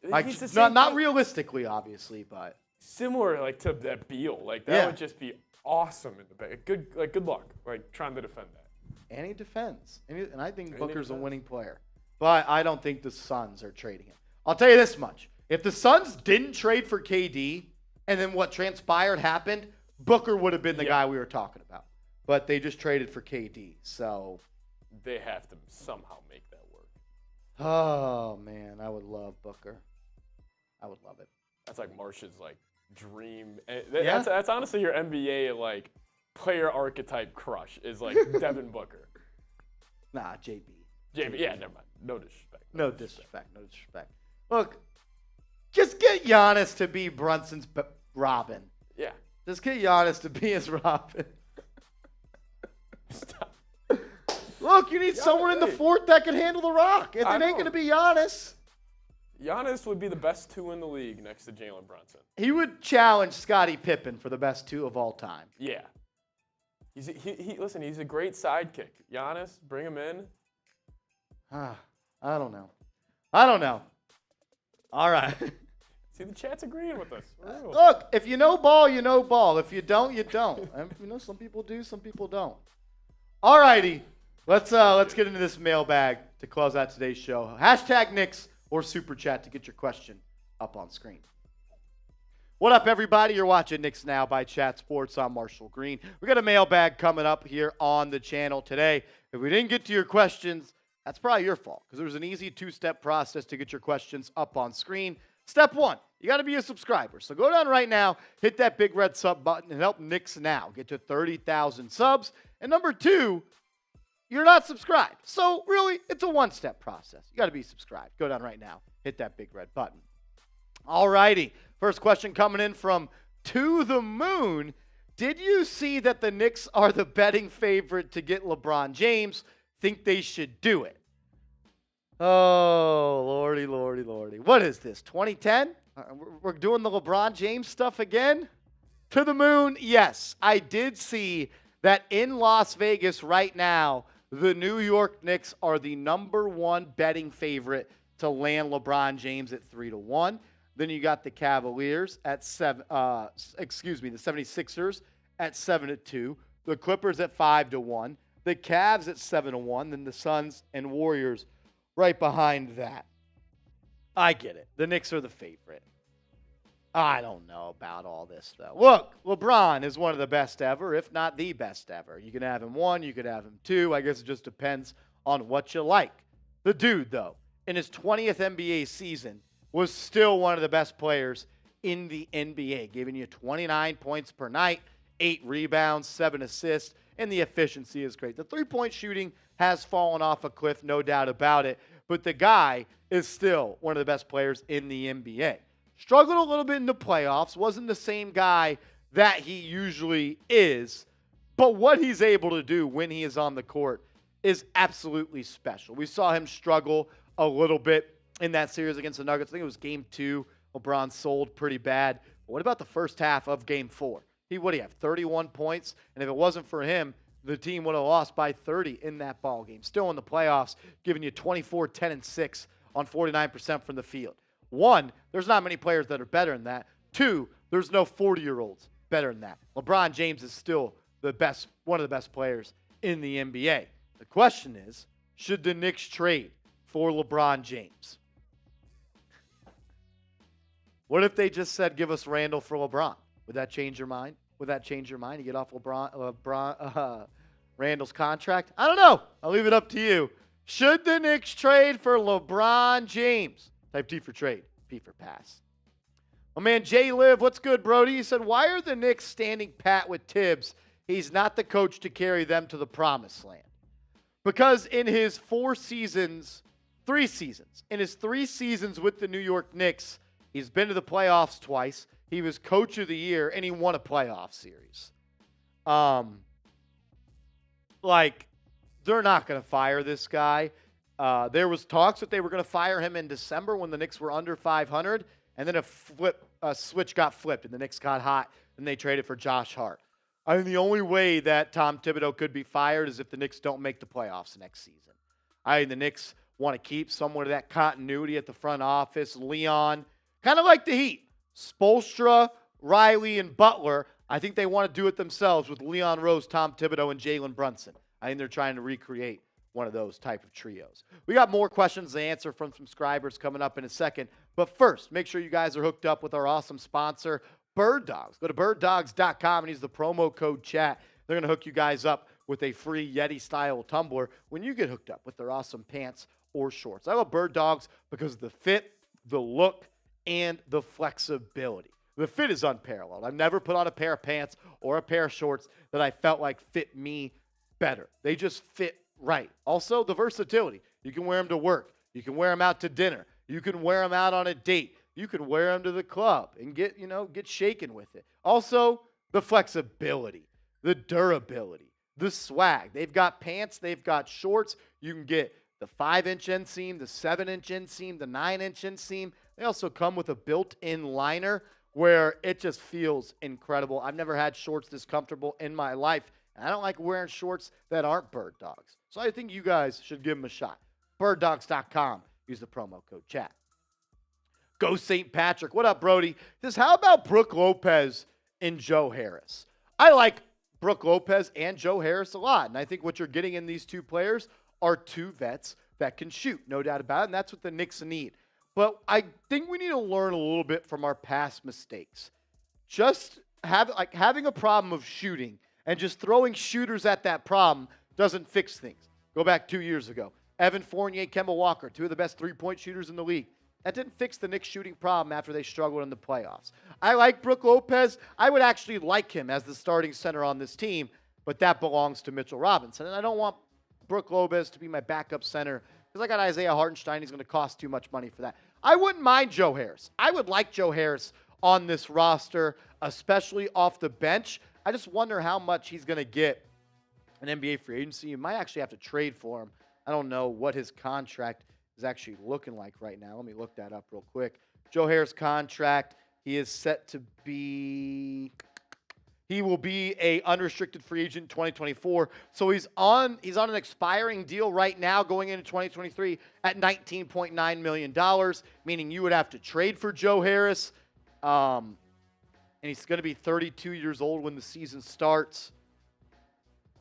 Not realistically, obviously, but similar to that Beal. That would just be awesome in the back. Good luck. Trying to defend that. And he defends. And I think Booker's a winning player. But I don't think the Suns are trading him. I'll tell you this much. If the Suns didn't trade for KD and then what transpired happened, Booker would have been the guy we were talking about. But they just traded for KD. So they have to somehow make that work. Oh, man. I would love Booker. I would love it. That's Marsh's dream. That's honestly your NBA player archetype crush is Devin Booker. Nah, JB. Yeah, never mind. No disrespect. No disrespect. Look, just get Giannis to be Brunson's Robin. Yeah. Just get Giannis to be his Robin. Stop. Look, you need someone in the fourth that can handle the rock. If it ain't going to be Giannis. Giannis would be the best 2 in the league next to Jalen Brunson. He would challenge Scottie Pippen for the best 2 of all time. Yeah. Listen, he's a great sidekick. Giannis, bring him in. I don't know. All right. See, the chat's agreeing with us. Look, if you know ball, you know ball. If you don't, you don't. Some people do, some people don't. All righty. Let's get into this mailbag to close out today's show. #Knicks or Super Chat to get your question up on screen. What up, everybody? You're watching Knicks Now by Chat Sports. I'm Marshall Green. We got a mailbag coming up here on the channel today. If we didn't get to your questions, that's probably your fault because there's an easy 2-step process to get your questions up on screen. Step 1, you got to be a subscriber. So go down right now, hit that big red sub button, and help Knicks Now get to 30,000 subs. And number 2, you're not subscribed. So really, it's a 1-step process. You got to be subscribed. Go down right now, hit that big red button. All righty. First question coming in from to the moon. Did you see that the Knicks are the betting favorite to get LeBron James? Think they should do it. Oh, lordy, lordy, lordy. What is this, 2010? We're doing the LeBron James stuff again? To the moon, yes. I did see that in Las Vegas right now, the New York Knicks are the #1 betting favorite to land LeBron James at 3-1. Then you got the Cavaliers at the 76ers at 7-2. The Clippers at 5-1. The Cavs at 7-1. Then the Suns and Warriors right behind that. I get it. The Knicks are the favorite. I don't know about all this, though. Look, LeBron is one of the best ever, if not the best ever. You can have him 1, you could have him 2. I guess it just depends on what you like. The dude, though, in his 20th NBA season, was still one of the best players in the NBA, giving you 29 points per night, 8 rebounds, 7 assists, and the efficiency is great. The three-point shooting has fallen off a cliff, no doubt about it, but the guy is still one of the best players in the NBA. Struggled a little bit in the playoffs, wasn't the same guy that he usually is, but what he's able to do when he is on the court is absolutely special. We saw him struggle a little bit in that series against the Nuggets. I think it was game 2. LeBron sold pretty bad. But what about the first half of game 4? What do you have, 31 points? And if it wasn't for him, the team would have lost by 30 in that ball game. Still in the playoffs, giving you 24, 10, and 6 on 49% from the field. 1, there's not many players that are better than that. 2, there's no 40-year-olds better than that. LeBron James is still the best, one of the best players in the NBA. The question is, should the Knicks trade for LeBron James? What if they just said, give us Randall for LeBron? Would that change your mind? Would that change your mind? You get off Randall's contract? I don't know. I'll leave it up to you. Should the Knicks trade for LeBron James? Type T for trade, P for pass. My man Jay Liv, what's good, Brody? He said, why are the Knicks standing pat with Tibbs? He's not the coach to carry them to the promised land. Because in his 3 seasons, in his 3 seasons with the New York Knicks, he's been to the playoffs twice. He was coach of the year, and he won a playoff series. They're not going to fire this guy. There was talks that they were going to fire him in December when the Knicks were under 500, and then a switch got flipped, and the Knicks got hot, and they traded for Josh Hart. I think the only way that Tom Thibodeau could be fired is if the Knicks don't make the playoffs next season. I think the Knicks want to keep somewhat of that continuity at the front office. Leon, kind of like the Heat. Spoelstra, Riley, and Butler, I think they want to do it themselves with Leon Rose, Tom Thibodeau, and Jalen Brunson. I think they're trying to recreate one of those type of trios. We got more questions to answer from subscribers coming up in a second. But first, make sure you guys are hooked up with our awesome sponsor, Bird Dogs. Go to birddogs.com and use the promo code chat. They're going to hook you guys up with a free Yeti-style tumbler when you get hooked up with their awesome pants or shorts. I love Bird Dogs because of the fit, the look, and the flexibility. The fit is unparalleled. I've never put on a pair of pants or a pair of shorts that I felt like fit me better. They just fit right. Also, the versatility. You can wear them to work. You can wear them out to dinner. You can wear them out on a date. You can wear them to the club and get shaken with it. Also, the flexibility, the durability, the swag. They've got pants. They've got shorts. You can get the 5-inch inseam, the 7-inch inseam, the 9-inch inseam. They also come with a built-in liner where it just feels incredible. I've never had shorts this comfortable in my life. And I don't like wearing shorts that aren't Bird Dogs. So I think you guys should give them a shot. Birddogs.com. Use the promo code chat. Go St. Patrick. What up, Brody? He says, how about Brook Lopez and Joe Harris? I like Brook Lopez and Joe Harris a lot. And I think what you're getting in these 2 players are 2 vets that can shoot. No doubt about it. And that's what the Knicks need. But I think we need to learn a little bit from our past mistakes. Just having a problem of shooting and just throwing shooters at that problem doesn't fix things. Go back 2 years ago. Evan Fournier, Kemba Walker, 2 of the best 3-point shooters in the league. That didn't fix the Knicks shooting problem after they struggled in the playoffs. I like Brook Lopez. I would actually like him as the starting center on this team, but that belongs to Mitchell Robinson. And I don't want Brook Lopez to be my backup center because I got Isaiah Hartenstein. He's going to cost too much money for that. I wouldn't mind Joe Harris. I would like Joe Harris on this roster. especially off the bench. I just wonder how much he's going to get in NBA free agency. You might actually have to trade for him. I don't know what his contract is actually looking like right now. Let me look that up real quick. Joe Harris' contract, he is set to be... He will be a unrestricted free agent in 2024. So he's on an expiring deal right now going into 2023 at $19.9 million, meaning you would have to trade for Joe Harris. And he's going to be 32 years old when the season starts.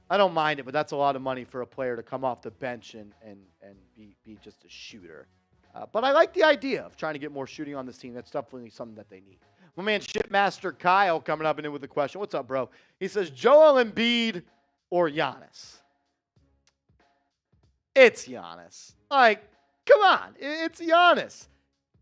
I don't mind it, but that's a lot of money for a player to come off the bench and be just a shooter. But I like the idea of trying to get more shooting on this team. That's definitely something that they need. My man Shipmaster Kyle coming up and in with a question. What's up, bro? He says, Joel Embiid or Giannis? It's Giannis. Like, come on. It's Giannis.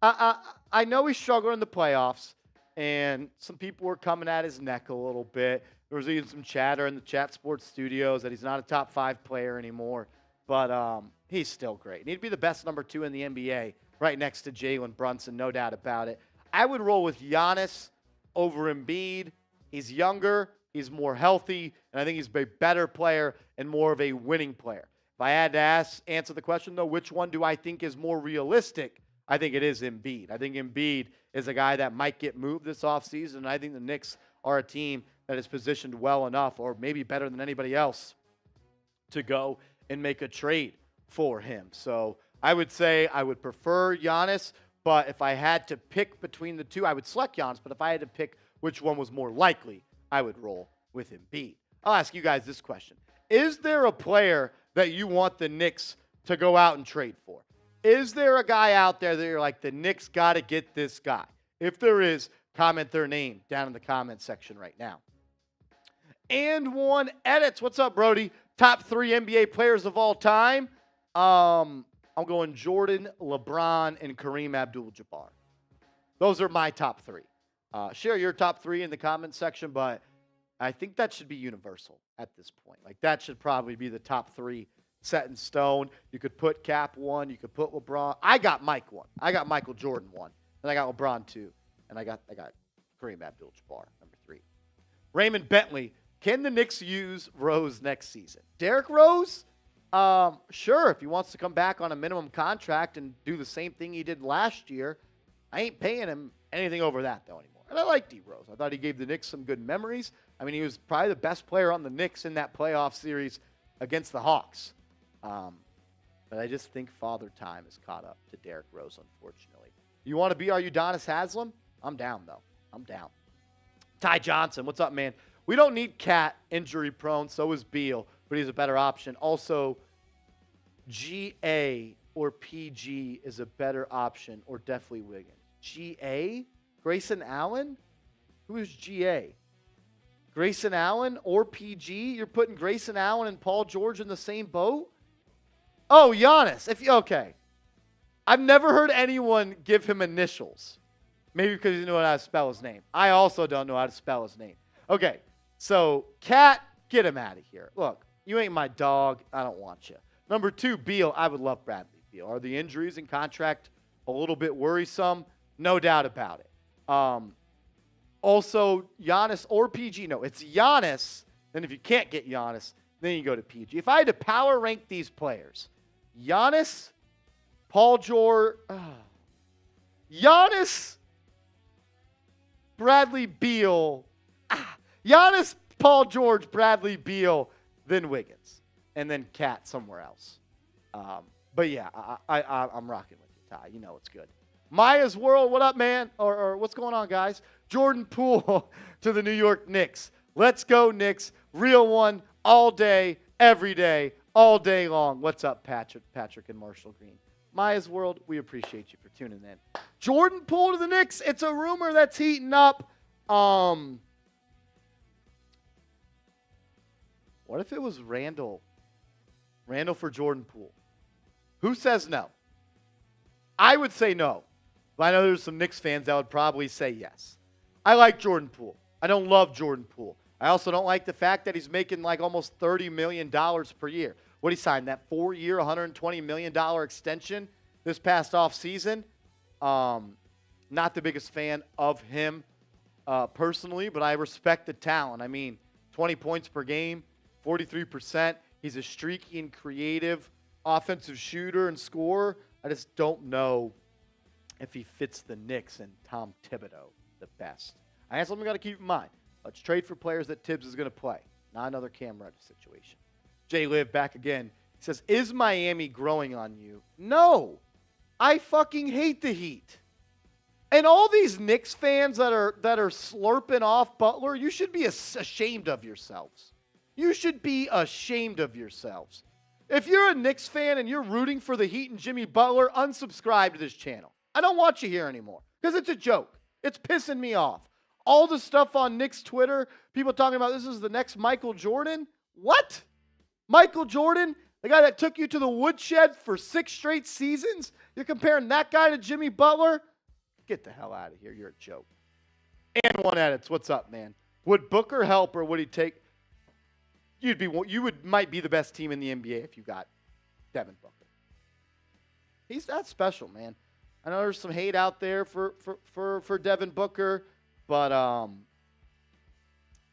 I know he struggled in the playoffs, and some people were coming at his neck a little bit. There was even some chatter in the Chat Sports studios that he's not a top 5 player anymore. But he's still great. He'd be the best number 2 in the NBA right next to Jalen Brunson, no doubt about it. I would roll with Giannis over Embiid. He's younger, he's more healthy, and I think he's a better player and more of a winning player. If I had to answer the question, though, which one do I think is more realistic? I think it is Embiid. I think Embiid is a guy that might get moved this offseason, and I think the Knicks are a team that is positioned well enough, or maybe better than anybody else, to go and make a trade for him. So I would say I would prefer Giannis. But if I had to pick between the two, I would select Giannis. But if I had to pick which one was more likely, I would roll with Embiid. I'll ask you guys this question. Is there a player that you want the Knicks to go out and trade for? Is there a guy out there that you're like, the Knicks got to get this guy? If there is, comment their name down in the comment section right now. And one edits. What's up, Brody? Top 3 NBA players of all time. I'm going Jordan, LeBron, and Kareem Abdul-Jabbar. Those are my top 3. Share your top 3 in the comment section, but I think that should be universal at this point. Like, that should probably be the top 3 set in stone. You could put Cap 1. You could put LeBron. I got Mike 1. I got Michael Jordan 1. And I got LeBron 2. And I got Kareem Abdul-Jabbar, number 3. Raymond Bentley, can the Knicks use Rose next season? Derrick Rose? Sure, if he wants to come back on a minimum contract and do the same thing he did last year, I ain't paying him anything over that, though, anymore. And I like D. Rose. I thought he gave the Knicks some good memories. I mean, he was probably the best player on the Knicks in that playoff series against the Hawks. But I just think Father Time has caught up to Derrick Rose, unfortunately. You want to be our Udonis Haslam? I'm down, though. I'm down. Ty Johnson, what's up, man? We don't need Cat injury prone, so is Beal, but he's a better option. Also, GA or PG is a better option, or definitely Wiggins. GA? Grayson Allen? Who is GA? Grayson Allen or PG? You're putting Grayson Allen and Paul George in the same boat? Oh, Giannis. Okay. I've never heard anyone give him initials. Maybe because he didn't know how to spell his name. I also don't know how to spell his name. Okay, so Cat, get him out of here. Look, you ain't my dog. I don't want you. Number 2, Beal. I would love Bradley Beal. Are the injuries and contract a little bit worrisome? No doubt about it. Also, Giannis or PG. No, it's Giannis. Then if you can't get Giannis, then you go to PG. If I had to power rank these players, Giannis, Paul George, Giannis, Bradley Beal, Giannis, Paul George, Bradley Beal, then Wiggins, and then Cat somewhere else. But yeah, I'm rocking with you, Ty. You know it's good. Maya's World, what up, man? Or what's going on, guys? Jordan Poole to the New York Knicks. Let's go, Knicks. Real one all day, every day, all day long. What's up, Patrick and Marshall Green? Maya's World, we appreciate you for tuning in. Jordan Poole to the Knicks. It's a rumor that's heating up. What if it was Randall? Randall for Jordan Poole. Who says no? I would say no. But I know there's some Knicks fans that would probably say yes. I like Jordan Poole. I don't love Jordan Poole. I also don't like the fact that he's making like almost $30 million per year. What he signed, that 4-year, $120 million extension this past offseason. Not the biggest fan of him. personally, but I respect the talent. I mean, 20 points per game, 43%. He's a streaky and creative offensive shooter and scorer. I just don't know if he fits the Knicks and Tom Thibodeau the best. I guess something we got to keep in mind. Let's trade for players that Tibbs is going to play, not another Cam Reddish situation. Jay Liv back again. He says, is Miami growing on you? No. I fucking hate the Heat. And all these Knicks fans that are slurping off Butler, you should be ashamed of yourselves. You should be ashamed of yourselves. If you're a Knicks fan and you're rooting for the Heat and Jimmy Butler, unsubscribe to this channel. I don't want you here anymore because it's a joke. It's pissing me off. All the stuff on Knicks Twitter, people talking about this is the next Michael Jordan. What? Michael Jordan, the guy that took you to the woodshed for 6 straight seasons? You're comparing that guy to Jimmy Butler? Get the hell out of here. You're a joke. And one edits. What's up, man? Would Booker help or would he take? Might be the best team in the NBA if you got Devin Booker. He's that special, man. I know there's some hate out there for Devin Booker, but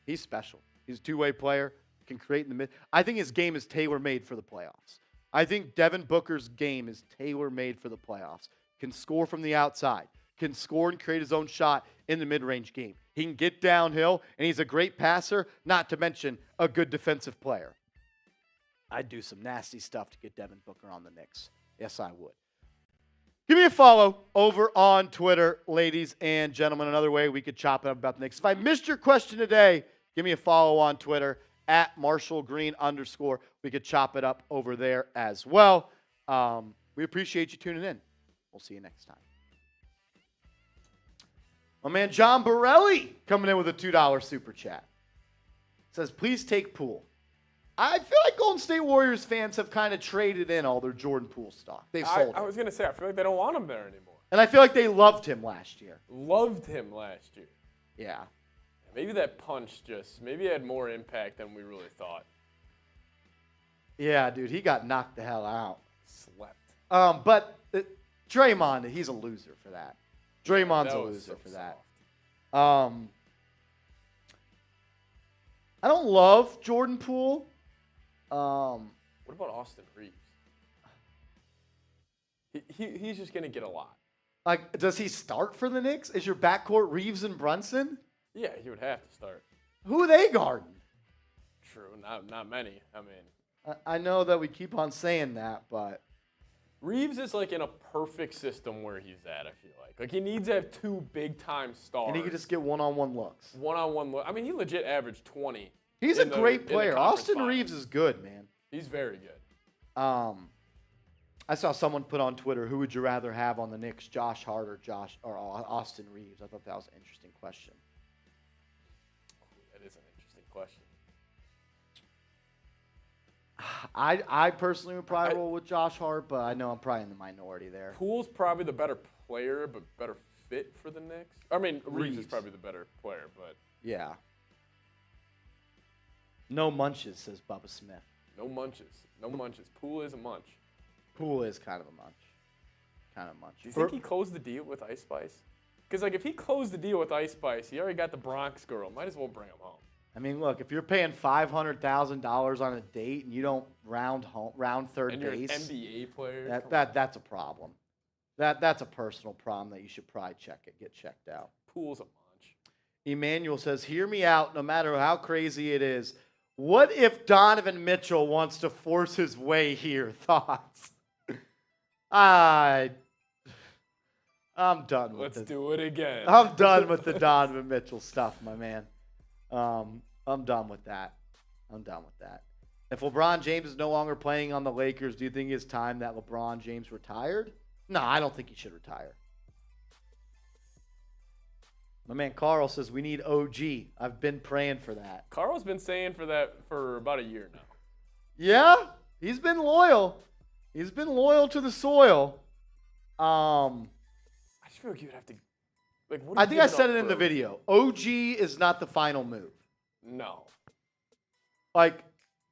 he's special. He's a two-way player, can create in the mid. I think his game is tailor-made for the playoffs. I think Devin Booker's game is tailor-made for the playoffs. Can score from the outside. Can score and create his own shot in the mid-range game. He can get downhill, and he's a great passer, not to mention a good defensive player. I'd do some nasty stuff to get Devin Booker on the Knicks. Yes, I would. Give me a follow over on Twitter, ladies and gentlemen. Another way we could chop it up about the Knicks. If I missed your question today, give me a follow on Twitter at @MarshallGreen_. We could chop it up over there as well. We appreciate you tuning in. We'll see you next time. My man John Borelli coming in with a $2 super chat. Says, please take Poole. I feel like Golden State Warriors fans have kind of traded in all their Jordan Poole stock. They've sold I was going to say, I feel like they don't want him there anymore. And I feel like they loved him last year. Loved him last year. Yeah. Maybe that punch maybe it had more impact than we really thought. Yeah, dude, he got knocked the hell out. Slept. But Draymond, he's a loser for that. Draymond's a loser for that. I don't love Jordan Poole. What about Austin Reeves? He's just going to get a lot. Like, does he start for the Knicks? Is your backcourt Reeves and Brunson? Yeah, he would have to start. Who are they guarding? True, not many. I mean, I know that we keep on saying that, but Reeves is like in a perfect system where he's at, I feel like. Like, he needs to have 2 big-time stars. and he could just get one-on-one looks. One-on-one look. I mean, he legit averaged 20. He's a great player. Austin Reeves is good, man. He's very good. I saw someone put on Twitter, who would you rather have on the Knicks, Josh Hart or Austin Reeves? I thought that was an interesting question. That is an interesting question. I personally would probably roll with Josh Hart, but I know I'm probably in the minority there. Poole's probably the better player, but better fit for the Knicks. I mean, Reeves is probably the better player, but yeah. No munches, says Bubba Smith. no munches. No munches. Poole is a munch. Poole is kind of a munch. Do you think he closed the deal with Ice Spice? Because, like, if he closed the deal with Ice Spice, he already got the Bronx girl. Might as well bring him home. I mean, look, if you're paying $500,000 on a date and you don't round third And you're base, an NBA player. that's a problem. That's a personal problem that you should probably get checked out. Poole's a munch. Emmanuel says, hear me out no matter how crazy it is. What if Donovan Mitchell wants to force his way here? Thoughts? I'm done with it. Let's do it again. I'm done with the Donovan Mitchell stuff, my man. I'm done with that. If LeBron James is no longer playing on the Lakers, do you think it's time that LeBron James retired? No, I don't think he should retire. My man Carl says we need OG. I've been praying for that. Carl's been saying for that for about a year now. Yeah, he's been loyal. He's been loyal to the soil. I just feel like you would have to. Like, what I think I said it in the video. OG is not the final move. No. Like,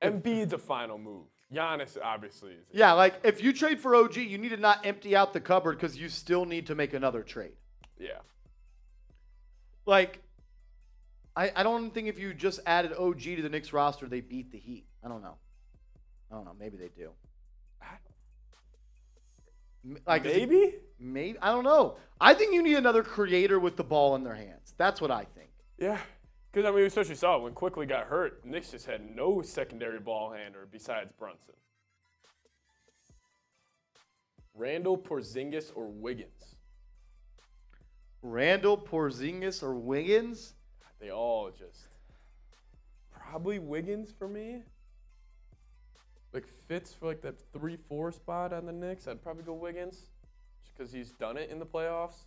Embiid's a final move. Giannis obviously is. Yeah, like if you trade for OG, you need to not empty out the cupboard because you still need to make another trade. Yeah. Like, I don't think if you just added OG to the Knicks roster, they beat the Heat. I don't know. Maybe they do. Like Maybe? Maybe. I don't know. I think you need another creator with the ball in their hands. That's what I think. Yeah. Because, I mean, we especially saw when Quickly got hurt, Knicks just had no secondary ball handler besides Brunson. Randall, Porzingis, or Wiggins? Randall, Porzingis, or Wiggins? They all just probably Wiggins for me. Like fits for like that 3-4 spot on the Knicks. I'd probably go Wiggins just because he's done it in the playoffs.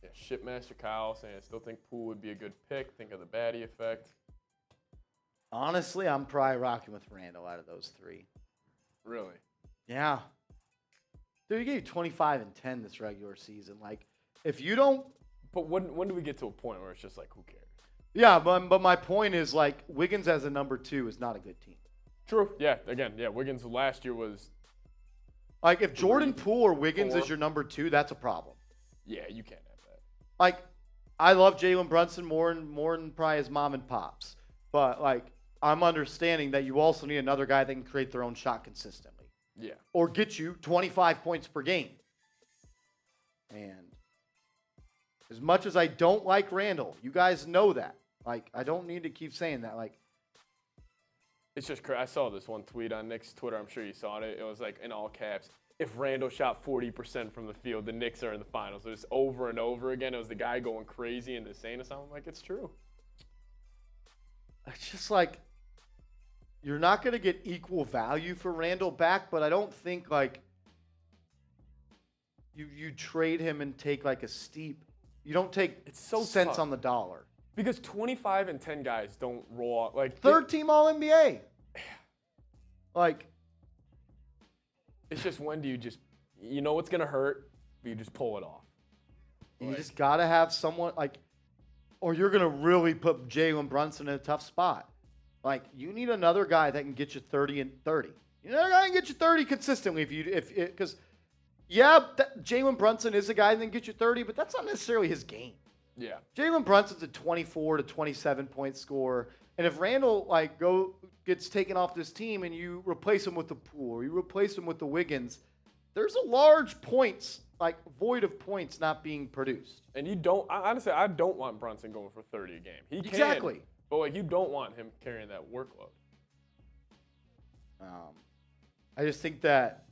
Yeah, Shipmaster Kyle saying I still think Poole would be a good pick. Think of the baddie effect. Honestly, I'm probably rocking with Randall out of those three. Really? Yeah. Dude, he gave 25 and 10 this regular season. Like, if you don't. But when do we get to a point where it's just like, who cares? Yeah, but my point is, like, Wiggins as a number 2 is not a good team. True. Yeah, again, yeah, Wiggins last year was. Like, if Jordan Poole or Wiggins 4. is your number 2, that's a problem. Yeah, you can't have that. Like, I love Jalen Brunson more than probably his mom and pops. But, like, I'm understanding that you also need another guy that can create their own shot consistently. Yeah. Or get you 25 points per game. And as much as I don't like Randall, you guys know that. Like, I don't need to keep saying that. Like, it's just crazy. I saw this one tweet on Knicks Twitter. I'm sure you saw it. It was like in all caps. If Randall shot 40% from the field, the Knicks are in the finals. It was over and over again. It was the guy going crazy and saying something. I'm like, it's true. it's just like, you're not going to get equal value for Randall back, but I don't think, like, you trade him and take, like, a steep. You don't take It's so cents tough. on the dollar. Because 25 and 10 guys don't roll out. Like, Third team All-NBA. Like, it's just when do you just, you know what's going to hurt, but you just pull it off. you just got to have someone, like, or you're going to really put Jalen Brunson in a tough spot. Like, you need another guy that can get you 30 and 30. You know, another guy can get you 30 consistently because Jalen Brunson is a guy that can get you 30, but that's not necessarily his game. Yeah. Jalen Brunson's a 24 to 27 point scorer, and if Randall gets taken off this team and you replace him with the Poole or you replace him with the Wiggins, there's a large void of points not being produced. And you don't, honestly, I don't want Brunson going for 30 a game. He can. Exactly. But, like, you don't want him carrying that workload. I just think that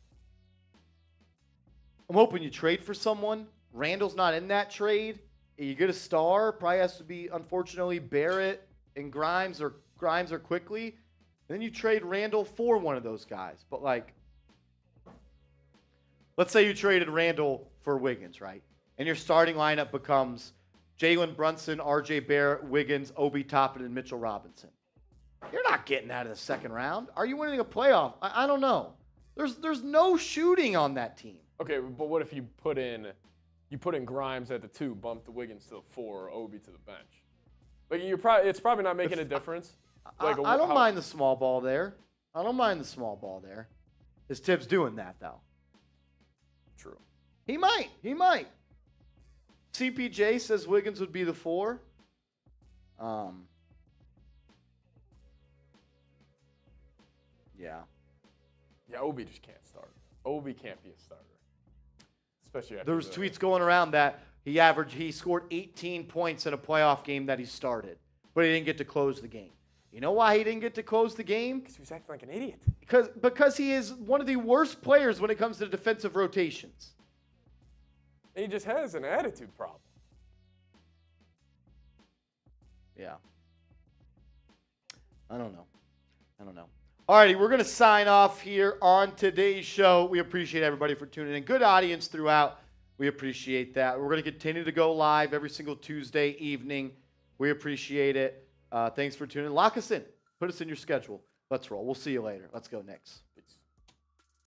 I'm hoping you trade for someone. Randall's not in that trade. You get a star. Probably has to be, unfortunately, Barrett and Grimes or Quickly. And then you trade Randall for one of those guys. But, like, let's say you traded Randall for Wiggins, right? And your starting lineup becomes Jalen Brunson, RJ Barrett, Wiggins, Obi Toppin, and Mitchell Robinson. You're not getting out of the second round. Are you winning a playoff? I don't know. There's no shooting on that team. Okay, but what if you put in Grimes at the 2, bump the Wiggins to the 4, or Obi to the bench? Like, it's probably not making a difference. Like, I don't mind the small ball there. Is Tibbs doing that, though? True. He might. CPJ says Wiggins would be the 4. Yeah. Yeah, Obi just can't start. Obi can't be a starter. Especially after There was tweets going around that he scored 18 points in a playoff game that he started, but he didn't get to close the game. You know why he didn't get to close the game? Because he was acting like an idiot. Because he is one of the worst players when it comes to defensive rotations. And he just has an attitude problem. Yeah. I don't know. All righty, we're going to sign off here on today's show. We appreciate everybody for tuning in. Good audience throughout. We appreciate that. We're going to continue to go live every single Tuesday evening. We appreciate it. Thanks for tuning in. Lock us in. Put us in your schedule. Let's roll. We'll see you later. Let's go, Knicks.